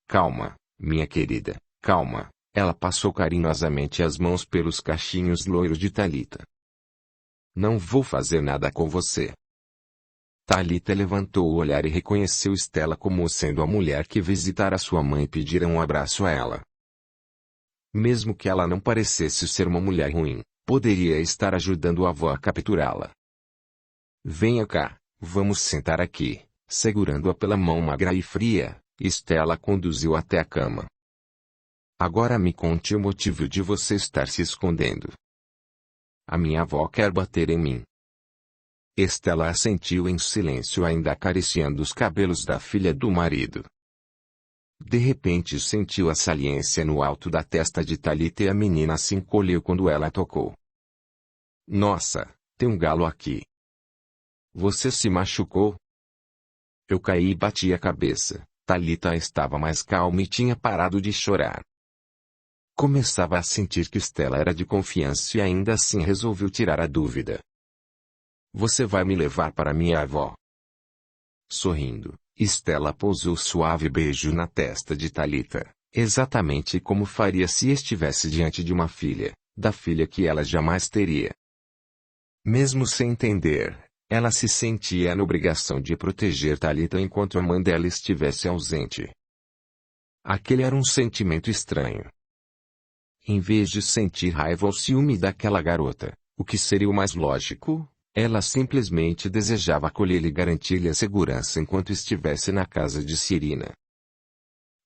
Calma, minha querida, calma. Ela passou carinhosamente as mãos pelos cachinhos loiros de Talita. Não vou fazer nada com você. Talita levantou o olhar e reconheceu Stella como sendo a mulher que visitara sua mãe e pedira um abraço a ela. Mesmo que ela não parecesse ser uma mulher ruim, poderia estar ajudando a avó a capturá-la. Venha cá, vamos sentar aqui. Segurando-a pela mão magra e fria, Stella conduziu até a cama. Agora me conte o motivo de você estar se escondendo. A minha avó quer bater em mim. Stella assentiu em silêncio, ainda acariciando os cabelos da filha do marido. De repente sentiu a saliência no alto da testa de Thalita e a menina se encolheu quando ela tocou. Nossa, tem um galo aqui. Você se machucou? Eu caí e bati a cabeça. Thalita estava mais calma e tinha parado de chorar. Começava a sentir que Stella era de confiança e ainda assim resolveu tirar a dúvida. Você vai me levar para minha avó? Sorrindo, Stella pousou suave beijo na testa de Thalita, exatamente como faria se estivesse diante de uma filha, da filha que ela jamais teria. Mesmo sem entender, ela se sentia na obrigação de proteger Thalita enquanto a mãe dela estivesse ausente. Aquele era um sentimento estranho. Em vez de sentir raiva ou ciúme daquela garota, o que seria o mais lógico, ela simplesmente desejava acolhê-la e garantir-lhe a segurança enquanto estivesse na casa de Serena.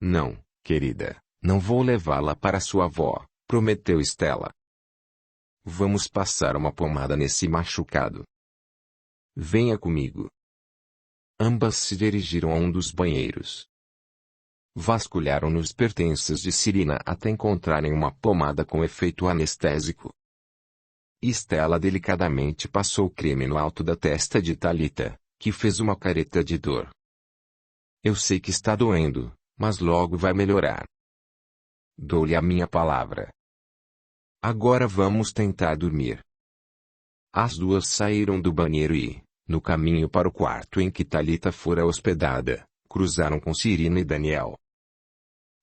Não, querida, não vou levá-la para sua avó, prometeu Stella. Vamos passar uma pomada nesse machucado. Venha comigo. Ambas se dirigiram a um dos banheiros. Vasculharam nos pertences de Serena até encontrarem uma pomada com efeito anestésico. Stella delicadamente passou o creme no alto da testa de Thalita, que fez uma careta de dor. Eu sei que está doendo, mas logo vai melhorar. Dou-lhe a minha palavra. Agora vamos tentar dormir. As duas saíram do banheiro e, no caminho para o quarto em que Thalita fora hospedada, cruzaram com Serena e Daniel.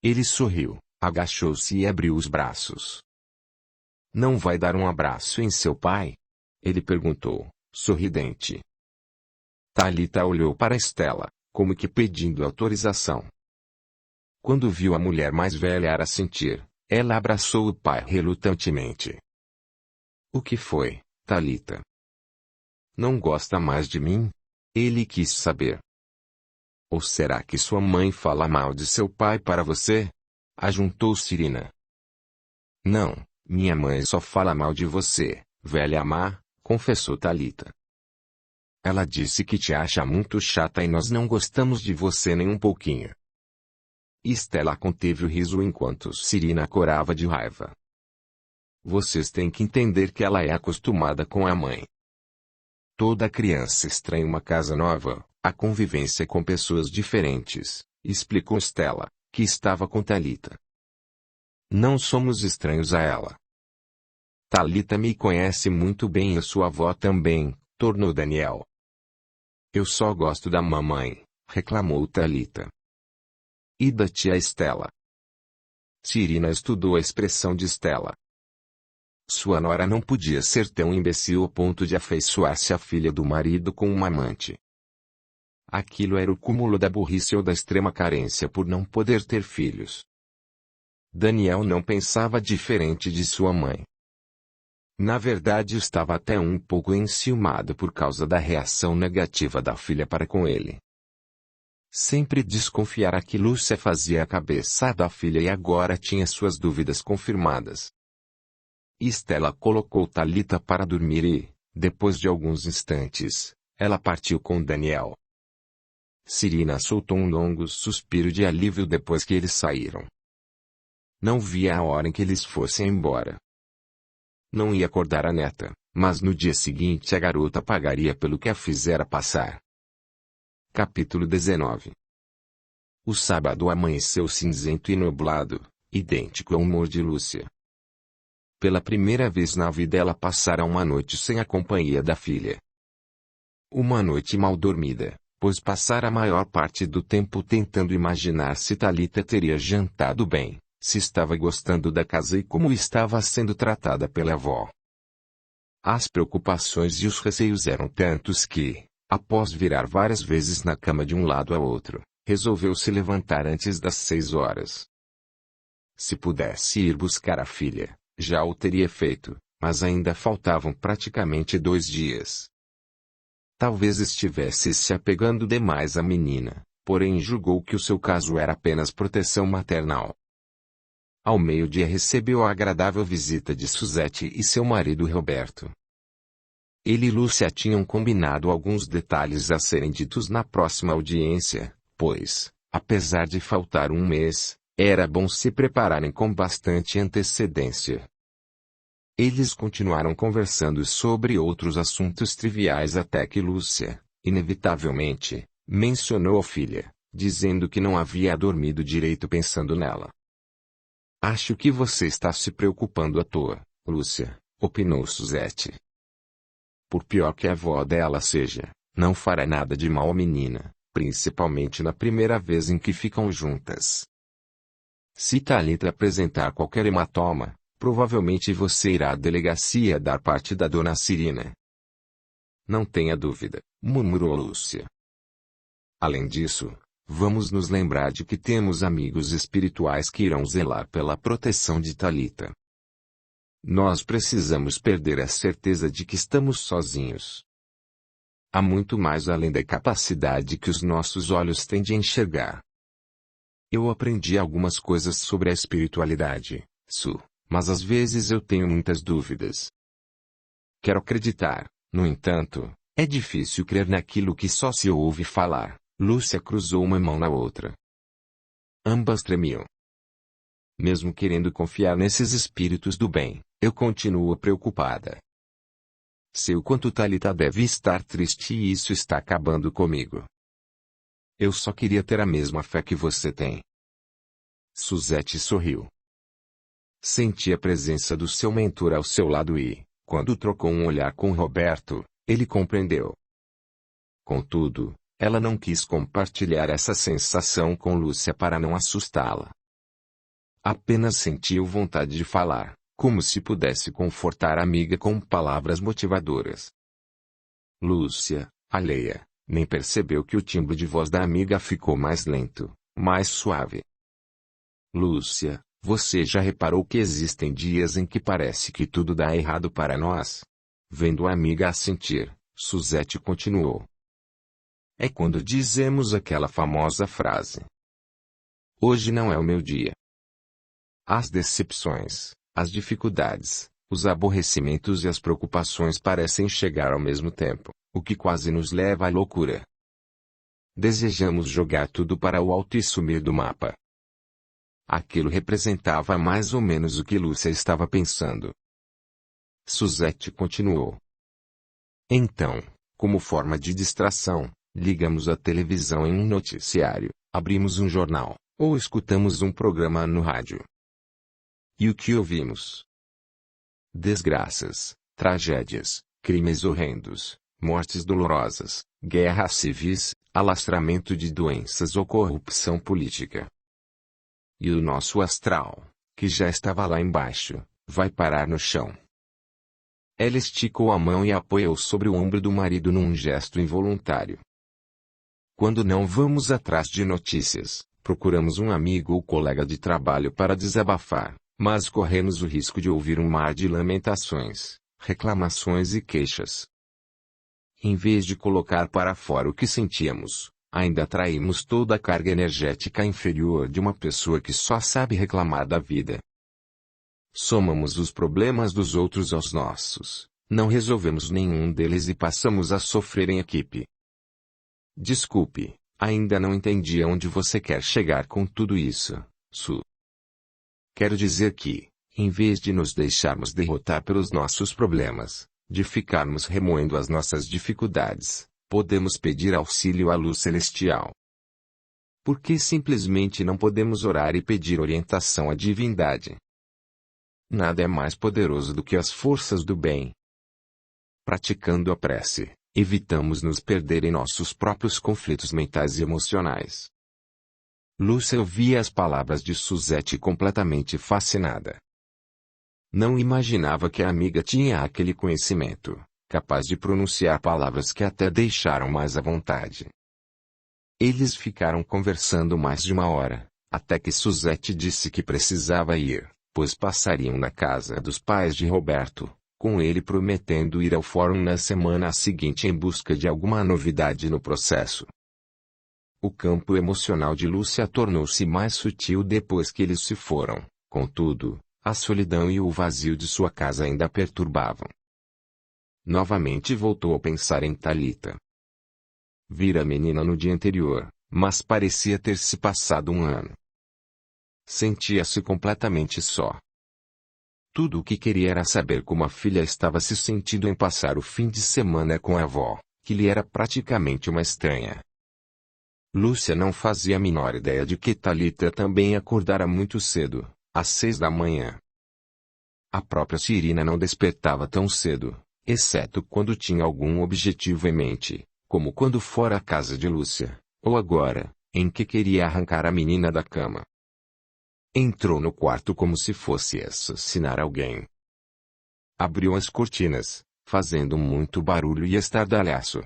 Ele sorriu, agachou-se e abriu os braços. Não vai dar um abraço em seu pai? Ele perguntou, sorridente. Thalita olhou para Stella, como que pedindo autorização. Quando viu a mulher mais velha assentir, ela abraçou o pai relutantemente. O que foi, Thalita? Não gosta mais de mim? Ele quis saber. Ou será que sua mãe fala mal de seu pai para você? Ajuntou Serena. Não, minha mãe só fala mal de você, velha má, confessou Thalita. Ela disse que te acha muito chata e nós não gostamos de você nem um pouquinho. Stella conteve o riso enquanto Serena corava de raiva. Vocês têm que entender que ela é acostumada com a mãe. Toda criança estranha uma casa nova, a convivência com pessoas diferentes, explicou Stella, que estava com Thalita. Não somos estranhos a ela. Thalita me conhece muito bem e sua avó também, tornou Daniel. Eu só gosto da mamãe, reclamou Thalita. E da tia Stella? Serena estudou a expressão de Stella. Sua nora não podia ser tão imbecil ao ponto de afeiçoar-se à filha do marido com uma amante. Aquilo era o cúmulo da burrice ou da extrema carência por não poder ter filhos. Daniel não pensava diferente de sua mãe. Na verdade estava até um pouco enciumado por causa da reação negativa da filha para com ele. Sempre desconfiara que Lúcia fazia a cabeça da filha e agora tinha suas dúvidas confirmadas. Stella colocou Thalita para dormir e, depois de alguns instantes, ela partiu com Daniel. Serena soltou um longo suspiro de alívio depois que eles saíram. Não via a hora em que eles fossem embora. Não ia acordar a neta, mas no dia seguinte a garota pagaria pelo que a fizera passar. Capítulo 19. O sábado amanheceu cinzento e nublado, idêntico ao humor de Lúcia. Pela primeira vez na vida ela passara uma noite sem a companhia da filha. Uma noite mal dormida, pois passara a maior parte do tempo tentando imaginar se Thalita teria jantado bem, se estava gostando da casa e como estava sendo tratada pela avó. As preocupações e os receios eram tantos que, após virar várias vezes na cama de um lado a outro, resolveu se levantar antes das 6 horas. Se pudesse ir buscar a filha, já o teria feito, mas ainda faltavam praticamente 2 dias. Talvez estivesse se apegando demais à menina, porém julgou que o seu caso era apenas proteção maternal. Ao meio-dia recebeu a agradável visita de Suzette e seu marido Roberto. Ele e Lúcia tinham combinado alguns detalhes a serem ditos na próxima audiência, pois, apesar de faltar um mês, era bom se prepararem com bastante antecedência. Eles continuaram conversando sobre outros assuntos triviais até que Lúcia, inevitavelmente, mencionou a filha, dizendo que não havia dormido direito pensando nela. Acho que você está se preocupando à toa, Lúcia, opinou Suzette. Por pior que a avó dela seja, não fará nada de mal à menina, principalmente na primeira vez em que ficam juntas. Se Thalita apresentar qualquer hematoma, provavelmente você irá à delegacia dar parte da dona Cirina. Não tenha dúvida, murmurou Lúcia. Além disso, vamos nos lembrar de que temos amigos espirituais que irão zelar pela proteção de Thalita. Nós precisamos perder a certeza de que estamos sozinhos. Há muito mais além da capacidade que os nossos olhos têm de enxergar. Eu aprendi algumas coisas sobre a espiritualidade, Su, mas às vezes eu tenho muitas dúvidas. Quero acreditar, no entanto, é difícil crer naquilo que só se ouve falar. Lúcia cruzou uma mão na outra. Ambas tremiam. Mesmo querendo confiar nesses espíritos do bem, eu continuo preocupada. Sei o quanto Thalita deve estar triste e isso está acabando comigo. Eu só queria ter a mesma fé que você tem. Suzette sorriu. Senti a presença do seu mentor ao seu lado e, quando trocou um olhar com Roberto, ele compreendeu. Contudo, ela não quis compartilhar essa sensação com Lúcia para não assustá-la. Apenas sentiu vontade de falar, como se pudesse confortar a amiga com palavras motivadoras. Lúcia, alheia, nem percebeu que o timbre de voz da amiga ficou mais lento, mais suave. Lúcia, você já reparou que existem dias em que parece que tudo dá errado para nós? Vendo a amiga assentir, Suzette continuou. É quando dizemos aquela famosa frase. Hoje não é o meu dia. As decepções, as dificuldades, os aborrecimentos e as preocupações parecem chegar ao mesmo tempo, o que quase nos leva à loucura. Desejamos jogar tudo para o alto e sumir do mapa. Aquilo representava mais ou menos o que Lúcia estava pensando. Suzette continuou. Então, como forma de distração, ligamos a televisão em um noticiário, abrimos um jornal, ou escutamos um programa no rádio. E o que ouvimos? Desgraças, tragédias, crimes horrendos, mortes dolorosas, guerras civis, alastramento de doenças ou corrupção política. E o nosso astral, que já estava lá embaixo, vai parar no chão. Ela esticou a mão e apoiou sobre o ombro do marido num gesto involuntário. Quando não vamos atrás de notícias, procuramos um amigo ou colega de trabalho para desabafar, mas corremos o risco de ouvir um mar de lamentações, reclamações e queixas. Em vez de colocar para fora o que sentíamos, ainda atraímos toda a carga energética inferior de uma pessoa que só sabe reclamar da vida. Somamos os problemas dos outros aos nossos, não resolvemos nenhum deles e passamos a sofrer em equipe. Desculpe, ainda não entendi aonde você quer chegar com tudo isso, Su. Quero dizer que, em vez de nos deixarmos derrotar pelos nossos problemas, de ficarmos remoendo as nossas dificuldades, podemos pedir auxílio à luz celestial. Por que simplesmente não podemos orar e pedir orientação à divindade? Nada é mais poderoso do que as forças do bem. Praticando a prece, evitamos nos perder em nossos próprios conflitos mentais e emocionais. Lúcia ouvia as palavras de Suzette completamente fascinada. Não imaginava que a amiga tinha aquele conhecimento, capaz de pronunciar palavras que até deixaram mais à vontade. Eles ficaram conversando mais de uma hora, até que Suzette disse que precisava ir, pois passariam na casa dos pais de Roberto, com ele prometendo ir ao fórum na semana seguinte em busca de alguma novidade no processo. O campo emocional de Lúcia tornou-se mais sutil depois que eles se foram, contudo, a solidão e o vazio de sua casa ainda a perturbavam. Novamente voltou a pensar em Thalita. Vira a menina no dia anterior, mas parecia ter se passado um ano. Sentia-se completamente só. Tudo o que queria era saber como a filha estava se sentindo em passar o fim de semana com a avó, que lhe era praticamente uma estranha. Lúcia não fazia a menor ideia de que Thalita também acordara muito cedo, às 6 da manhã. A própria Cirina não despertava tão cedo, exceto quando tinha algum objetivo em mente, como quando fora à casa de Lúcia, ou agora, em que queria arrancar a menina da cama. Entrou no quarto como se fosse assassinar alguém. Abriu as cortinas, fazendo muito barulho e estardalhaço.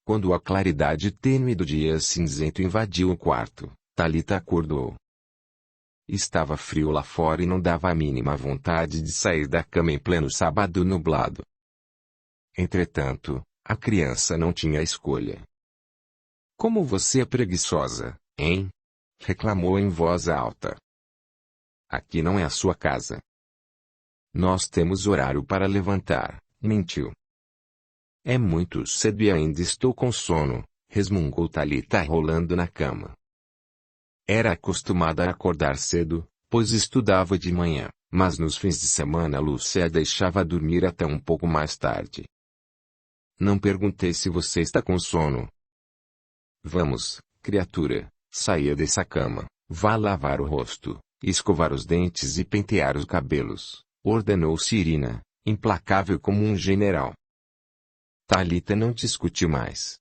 Quando a claridade tênue do dia cinzento invadiu o quarto, Thalita acordou. Estava frio lá fora e não dava a mínima vontade de sair da cama em pleno sábado nublado. Entretanto, a criança não tinha escolha. "Como você é preguiçosa, hein?" reclamou em voz alta. "Aqui não é a sua casa." "Nós temos horário para levantar", mentiu. "É muito cedo e ainda estou com sono", resmungou Thalita rolando na cama. Era acostumada a acordar cedo, pois estudava de manhã, mas nos fins de semana Lúcia a deixava dormir até um pouco mais tarde. "Não perguntei se você está com sono." "Vamos, criatura, saia dessa cama, vá lavar o rosto, escovar os dentes e pentear os cabelos", ordenou Cirina, implacável como um general. Thalita não discutiu mais.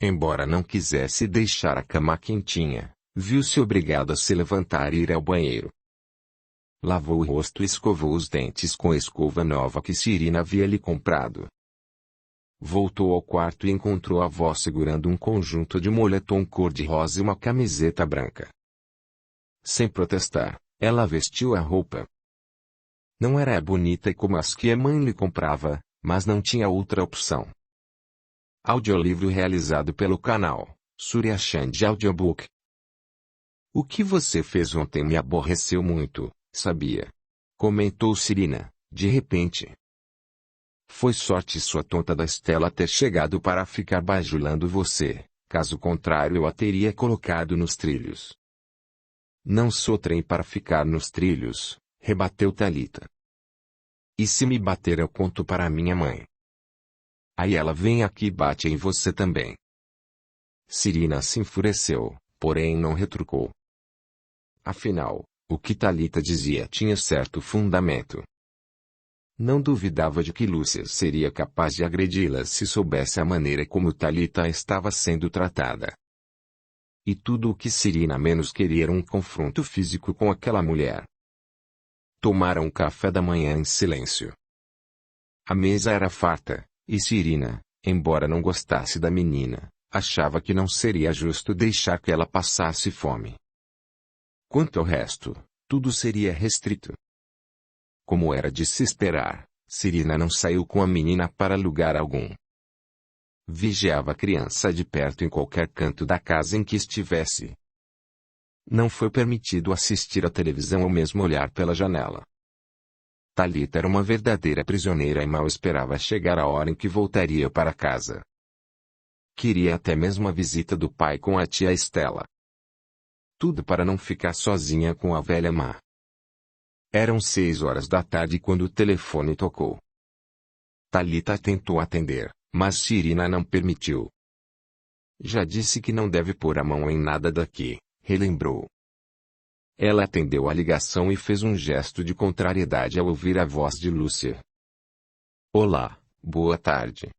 Embora não quisesse deixar a cama quentinha, viu-se obrigado a se levantar e ir ao banheiro. Lavou o rosto e escovou os dentes com a escova nova que Cirina havia lhe comprado. Voltou ao quarto e encontrou a avó segurando um conjunto de moletom cor-de-rosa e uma camiseta branca. Sem protestar, ela vestiu a roupa. Não era bonita como as que a mãe lhe comprava, mas não tinha outra opção. Audiolivro realizado pelo canal Surya Chand Audiobook. "O que você fez ontem me aborreceu muito, sabia?" comentou Cirina, de repente. "Foi sorte sua tonta da Estela ter chegado para ficar bajulando você, caso contrário eu a teria colocado nos trilhos." "Não sou trem para ficar nos trilhos", rebateu Thalita. "E se me bater eu conto para minha mãe. Aí ela vem aqui e bate em você também." Cirina se enfureceu, porém não retrucou. Afinal, o que Thalita dizia tinha certo fundamento. Não duvidava de que Lúcia seria capaz de agredi-la se soubesse a maneira como Thalita estava sendo tratada. E tudo o que Cirina menos queria era um confronto físico com aquela mulher. Tomaram café da manhã em silêncio. A mesa era farta, e Cirina, embora não gostasse da menina, achava que não seria justo deixar que ela passasse fome. Quanto ao resto, tudo seria restrito. Como era de se esperar, Cirina não saiu com a menina para lugar algum. Vigiava a criança de perto em qualquer canto da casa em que estivesse. Não foi permitido assistir à televisão ou mesmo olhar pela janela. Thalita era uma verdadeira prisioneira e mal esperava chegar a hora em que voltaria para casa. Queria até mesmo a visita do pai com a tia Estela. Tudo para não ficar sozinha com a velha má. Eram 6 horas da tarde quando o telefone tocou. Thalita tentou atender, mas Cirina não permitiu. "Já disse que não deve pôr a mão em nada daqui", relembrou. Ela atendeu a ligação e fez um gesto de contrariedade ao ouvir a voz de Lúcia. "Olá, boa tarde.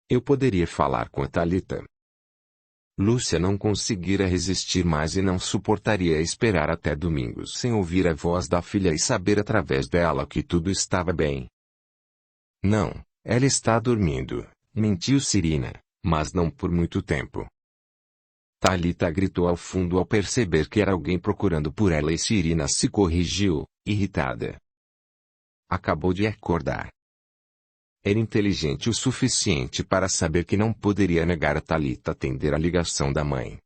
Eu poderia falar com a Thalita?" Lúcia não conseguira resistir mais e não suportaria esperar até domingo sem ouvir a voz da filha e saber através dela que tudo estava bem. "Não, ela está dormindo", mentiu Cirina, "mas não por muito tempo." Thalita gritou ao fundo ao perceber que era alguém procurando por ela e Cirina se corrigiu, irritada. Acabou de acordar. Era inteligente o suficiente para saber que não poderia negar a Thalita atender a ligação da mãe.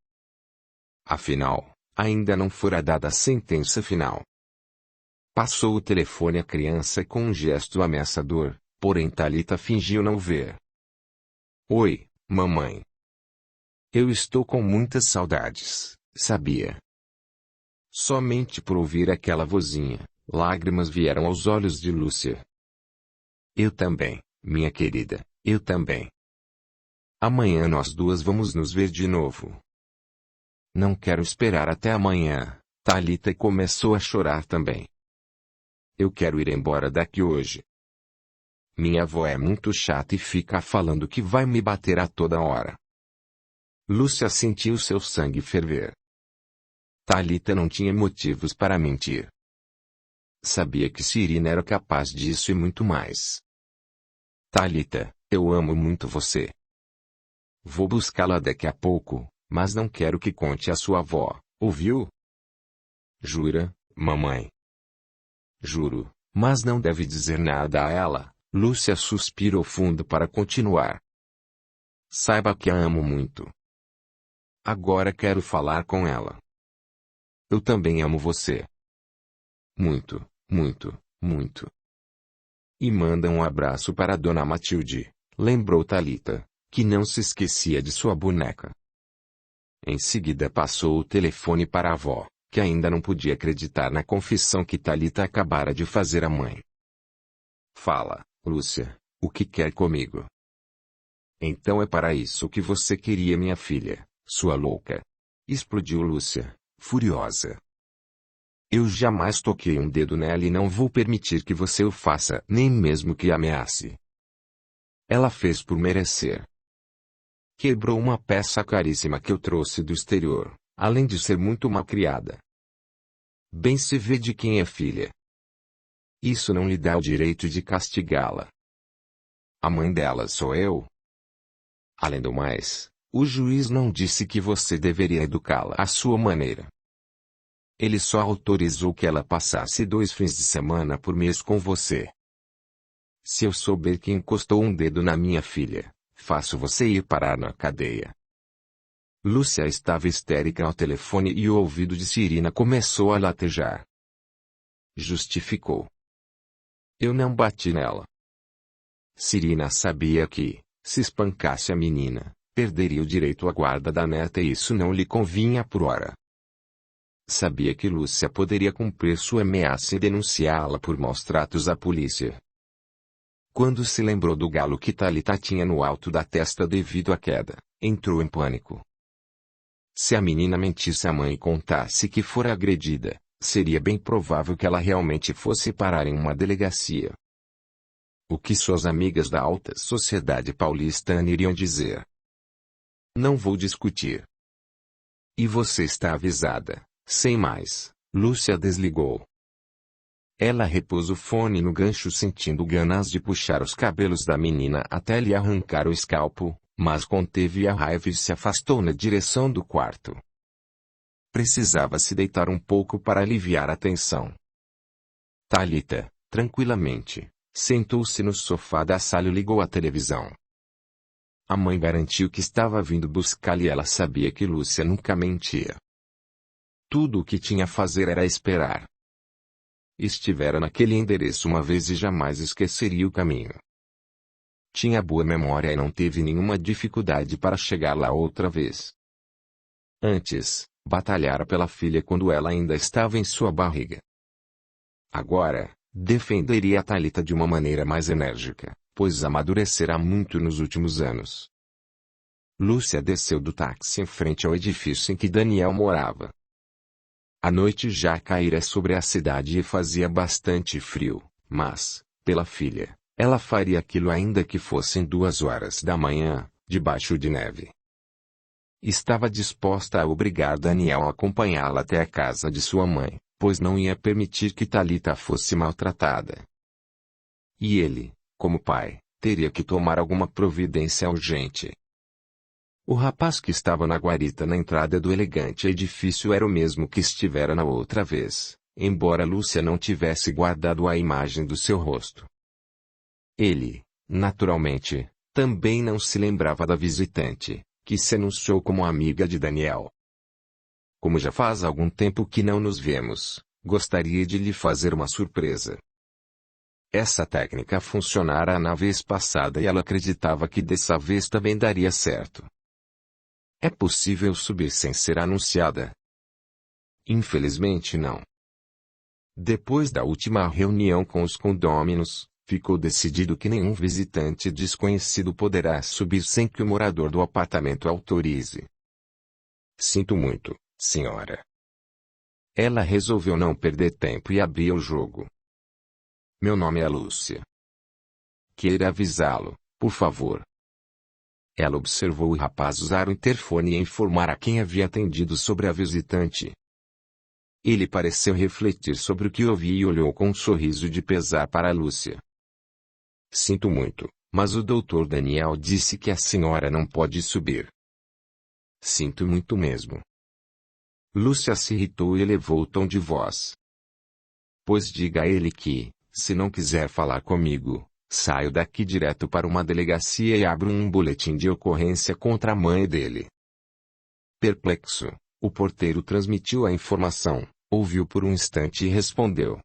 Afinal, ainda não fora dada a sentença final. Passou o telefone à criança com um gesto ameaçador, porém Thalita fingiu não ver. Oi, mamãe. Eu estou com muitas saudades, sabia? Somente por ouvir aquela vozinha, lágrimas vieram aos olhos de Lúcia. Eu também, minha querida, eu também. Amanhã nós duas vamos nos ver de novo. Não quero esperar até amanhã, Thalita começou a chorar também. Eu quero ir embora daqui hoje. Minha avó é muito chata e fica falando que vai me bater a toda hora. Lúcia sentiu seu sangue ferver. Thalita não tinha motivos para mentir. Sabia que Cirina era capaz disso e muito mais. Thalita, eu amo muito você. Vou buscá-la daqui a pouco, mas não quero que conte à sua avó, ouviu? Jura, mamãe? Juro, mas não deve dizer nada a ela. Lúcia suspirou fundo para continuar. Saiba que a amo muito. Agora quero falar com ela. Eu também amo você. Muito, muito, muito. E manda um abraço para Dona Matilde, lembrou Thalita, que não se esquecia de sua boneca. Em seguida passou o telefone para a avó, que ainda não podia acreditar na confissão que Thalita acabara de fazer à mãe. Fala, Lúcia, o que quer comigo? Então é para isso que você queria minha filha, sua louca. Explodiu Lúcia, furiosa. Eu jamais toquei um dedo nela e não vou permitir que você o faça, nem mesmo que ameace. Ela fez por merecer. Quebrou uma peça caríssima que eu trouxe do exterior, além de ser muito malcriada. Bem se vê de quem é filha. Isso não lhe dá o direito de castigá-la. A mãe dela sou eu. Além do mais, o juiz não disse que você deveria educá-la à sua maneira. Ele só autorizou que ela passasse 2 fins de semana por mês com você. Se eu souber que encostou um dedo na minha filha, faço você ir parar na cadeia. Lúcia estava histérica ao telefone e o ouvido de Cirina começou a latejar. Justificou. Eu não bati nela. Cirina sabia que, se espancasse a menina, perderia o direito à guarda da neta e isso não lhe convinha por hora. Sabia que Lúcia poderia cumprir sua ameaça e denunciá-la por maus tratos à polícia. Quando se lembrou do galo que Thalita tinha no alto da testa devido à queda, entrou em pânico. Se a menina mentisse à mãe e contasse que fora agredida, seria bem provável que ela realmente fosse parar em uma delegacia. O que suas amigas da alta sociedade paulistana iriam dizer? Não vou discutir. E você está avisada. Sem mais, Lúcia desligou. Ela repôs o fone no gancho sentindo ganas de puxar os cabelos da menina até lhe arrancar o escalpo, mas conteve a raiva e se afastou na direção do quarto. Precisava se deitar um pouco para aliviar a tensão. Thalita, tranquilamente, sentou-se no sofá da sala e ligou a televisão. A mãe garantiu que estava vindo buscá-la e ela sabia que Lúcia nunca mentia. Tudo o que tinha a fazer era esperar. Estivera naquele endereço uma vez e jamais esqueceria o caminho. Tinha boa memória e não teve nenhuma dificuldade para chegar lá outra vez. Antes, batalhara pela filha quando ela ainda estava em sua barriga. Agora, defenderia a Thalita de uma maneira mais enérgica, pois amadurecerá muito nos últimos anos. Lúcia desceu do táxi em frente ao edifício em que Daniel morava. A noite já caíra sobre a cidade e fazia bastante frio, mas, pela filha, ela faria aquilo ainda que fossem 2 horas da manhã, debaixo de neve. Estava disposta a obrigar Daniel a acompanhá-la até a casa de sua mãe, pois não ia permitir que Thalita fosse maltratada. E ele, como pai, teria que tomar alguma providência urgente. O rapaz que estava na guarita na entrada do elegante edifício era o mesmo que estivera na outra vez, embora Lúcia não tivesse guardado a imagem do seu rosto. Ele, naturalmente, também não se lembrava da visitante, que se anunciou como amiga de Daniel. Como já faz algum tempo que não nos vemos, gostaria de lhe fazer uma surpresa. Essa técnica funcionara na vez passada e ela acreditava que dessa vez também daria certo. É possível subir sem ser anunciada? Infelizmente não. Depois da última reunião com os condôminos, ficou decidido que nenhum visitante desconhecido poderá subir sem que o morador do apartamento autorize. Sinto muito, senhora. Ela resolveu não perder tempo e abriu o jogo. Meu nome é Lúcia. Queira avisá-lo, por favor. Ela observou o rapaz usar o interfone e informar a quem havia atendido sobre a visitante. Ele pareceu refletir sobre o que ouvia e olhou com um sorriso de pesar para Lúcia. Sinto muito, mas o Dr. Daniel disse que a senhora não pode subir. Sinto muito mesmo. Lúcia se irritou e elevou o tom de voz. Pois diga a ele que, se não quiser falar comigo, saio daqui direto para uma delegacia e abro um boletim de ocorrência contra a mãe dele. Perplexo, o porteiro transmitiu a informação, ouviu por um instante e respondeu.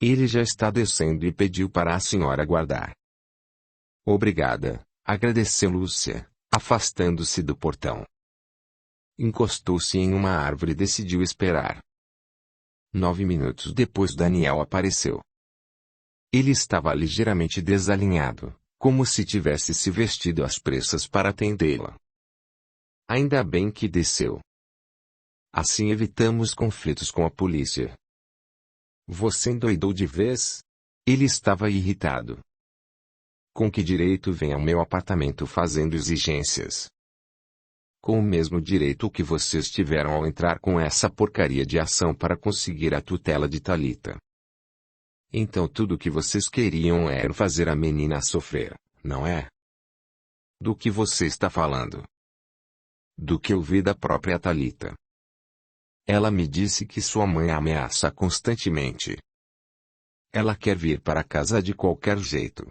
Ele já está descendo e pediu para a senhora aguardar. Obrigada, agradeceu Lúcia, afastando-se do portão. Encostou-se em uma árvore e decidiu esperar. 9 minutos depois Daniel apareceu. Ele estava ligeiramente desalinhado, como se tivesse se vestido às pressas para atendê-la. Ainda bem que desceu. Assim evitamos conflitos com a polícia. Você endoidou de vez? Ele estava irritado. Com que direito vem ao meu apartamento fazendo exigências? Com o mesmo direito que vocês tiveram ao entrar com essa porcaria de ação para conseguir a tutela de Thalita. Então tudo o que vocês queriam era fazer a menina sofrer, não é? Do que você está falando? Do que ouvi da própria Thalita. Ela me disse que sua mãe a ameaça constantemente. Ela quer vir para casa de qualquer jeito.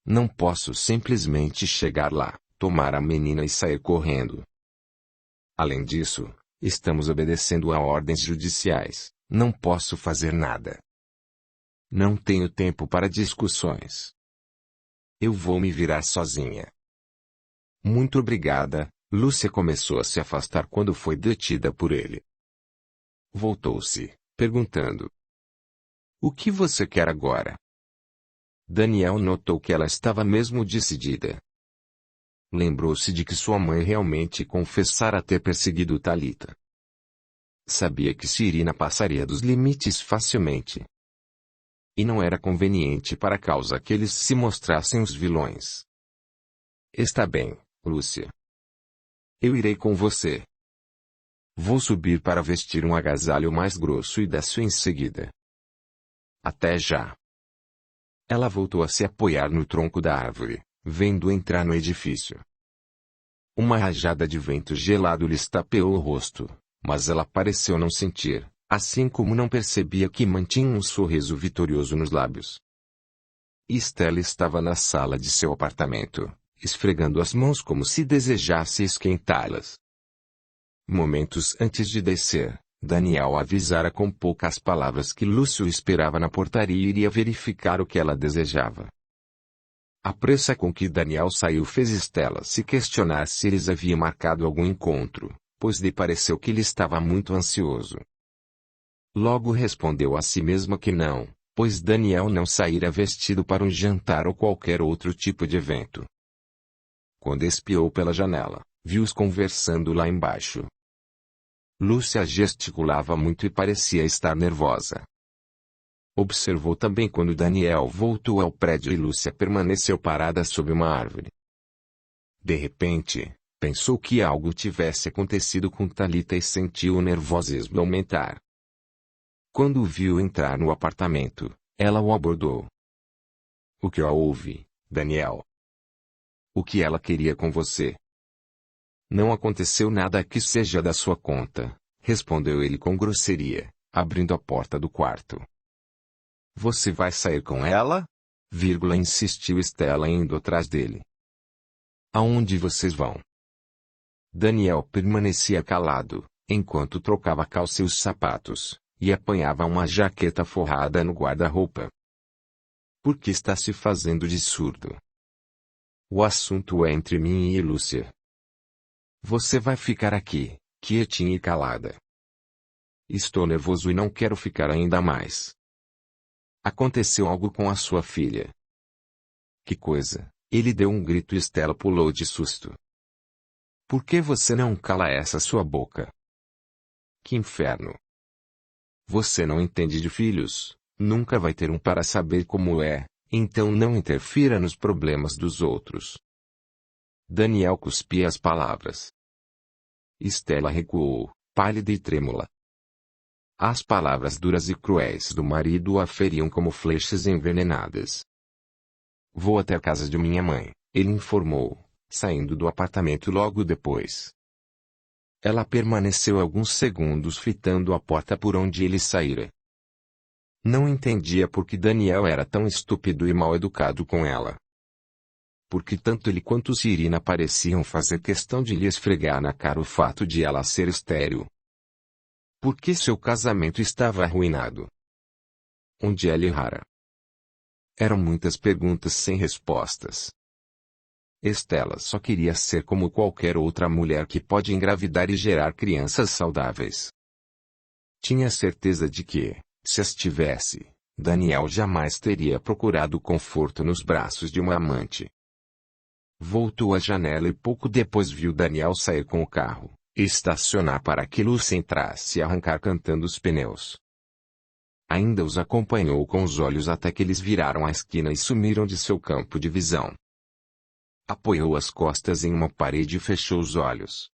Não posso simplesmente chegar lá, tomar a menina e sair correndo. Além disso, estamos obedecendo a ordens judiciais, não posso fazer nada. Não tenho tempo para discussões. Eu vou me virar sozinha. Muito obrigada, Lúcia começou a se afastar quando foi detida por ele. Voltou-se, perguntando. O que você quer agora? Daniel notou que ela estava mesmo decidida. Lembrou-se de que sua mãe realmente confessara ter perseguido Thalita. Sabia que Cirina passaria dos limites facilmente. E não era conveniente para a causa que eles se mostrassem os vilões. Está bem, Lúcia. Eu irei com você. Vou subir para vestir um agasalho mais grosso e desço em seguida. Até já. Ela voltou a se apoiar no tronco da árvore, vendo entrar no edifício. Uma rajada de vento gelado lhe estapeou o rosto, mas ela pareceu não sentir, assim como não percebia que mantinha um sorriso vitorioso nos lábios. Estela estava na sala de seu apartamento, esfregando as mãos como se desejasse esquentá-las. Momentos antes de descer, Daniel avisara com poucas palavras que Lúcio esperava na portaria e iria verificar o que ela desejava. A pressa com que Daniel saiu fez Estela se questionar se eles haviam marcado algum encontro, pois lhe pareceu que ele estava muito ansioso. Logo respondeu a si mesma que não, pois Daniel não saíra vestido para um jantar ou qualquer outro tipo de evento. Quando espiou pela janela, viu-os conversando lá embaixo. Lúcia gesticulava muito e parecia estar nervosa. Observou também quando Daniel voltou ao prédio e Lúcia permaneceu parada sob uma árvore. De repente, pensou que algo tivesse acontecido com Thalita e sentiu o nervosismo aumentar. Quando o viu entrar no apartamento, ela o abordou. O que houve, Daniel? O que ela queria com você? Não aconteceu nada que seja da sua conta, respondeu ele com grosseria, abrindo a porta do quarto. Você vai sair com ela? Insistiu Stella indo atrás dele. Aonde vocês vão? Daniel permanecia calado, enquanto trocava a calça e os sapatos, e apanhava uma jaqueta forrada no guarda-roupa. Por que está se fazendo de surdo? O assunto é entre mim e Lúcia. Você vai ficar aqui, quietinha e calada. Estou nervoso e não quero ficar ainda mais. Aconteceu algo com a sua filha. Que coisa? Ele deu um grito e Stella pulou de susto. Por que você não cala essa sua boca? Que inferno! Você não entende de filhos, nunca vai ter um para saber como é, então não interfira nos problemas dos outros. Daniel cuspia as palavras. Stella recuou, pálida e trêmula. As palavras duras e cruéis do marido a feriam como flechas envenenadas. Vou até a casa de minha mãe, ele informou, saindo do apartamento logo depois. Ela permaneceu alguns segundos fitando a porta por onde ele saíra. Não entendia por que Daniel era tão estúpido e mal educado com ela. Porque tanto ele quanto Cirina pareciam fazer questão de lhe esfregar na cara o fato de ela ser estéril. Por que seu casamento estava arruinado? Onde ela errara? Eram muitas perguntas sem respostas. Stella só queria ser como qualquer outra mulher que pode engravidar e gerar crianças saudáveis. Tinha certeza de que, se as tivesse, Daniel jamais teria procurado conforto nos braços de uma amante. Voltou à janela e pouco depois viu Daniel sair com o carro, estacionar para que Lúcia entrasse e arrancar cantando os pneus. Ainda os acompanhou com os olhos até que eles viraram a esquina e sumiram de seu campo de visão. Apoiou as costas em uma parede e fechou os olhos.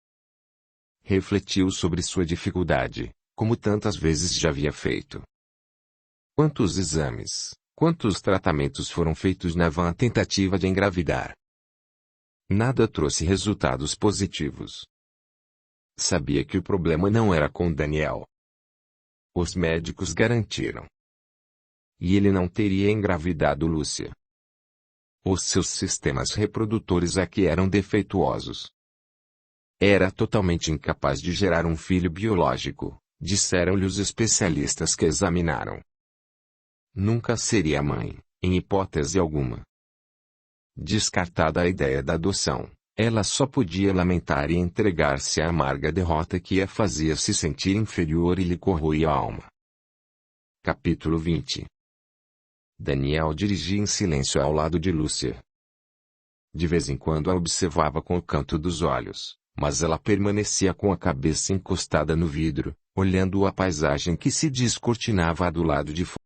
Refletiu sobre sua dificuldade, como tantas vezes já havia feito. Quantos exames, quantos tratamentos foram feitos na vã tentativa de engravidar? Nada trouxe resultados positivos. Sabia que o problema não era com Daniel. Os médicos garantiram. E ele não teria engravidado Lúcia. Os seus sistemas reprodutores aqui eram defeituosos. Era totalmente incapaz de gerar um filho biológico, disseram-lhe os especialistas que examinaram. Nunca seria mãe, em hipótese alguma. Descartada a ideia da adoção, ela só podia lamentar e entregar-se à amarga derrota que a fazia se sentir inferior e lhe corroía a alma. Capítulo 20. Daniel dirigia em silêncio ao lado de Lúcia. De vez em quando a observava com o canto dos olhos, mas ela permanecia com a cabeça encostada no vidro, olhando a paisagem que se descortinava do lado de fora.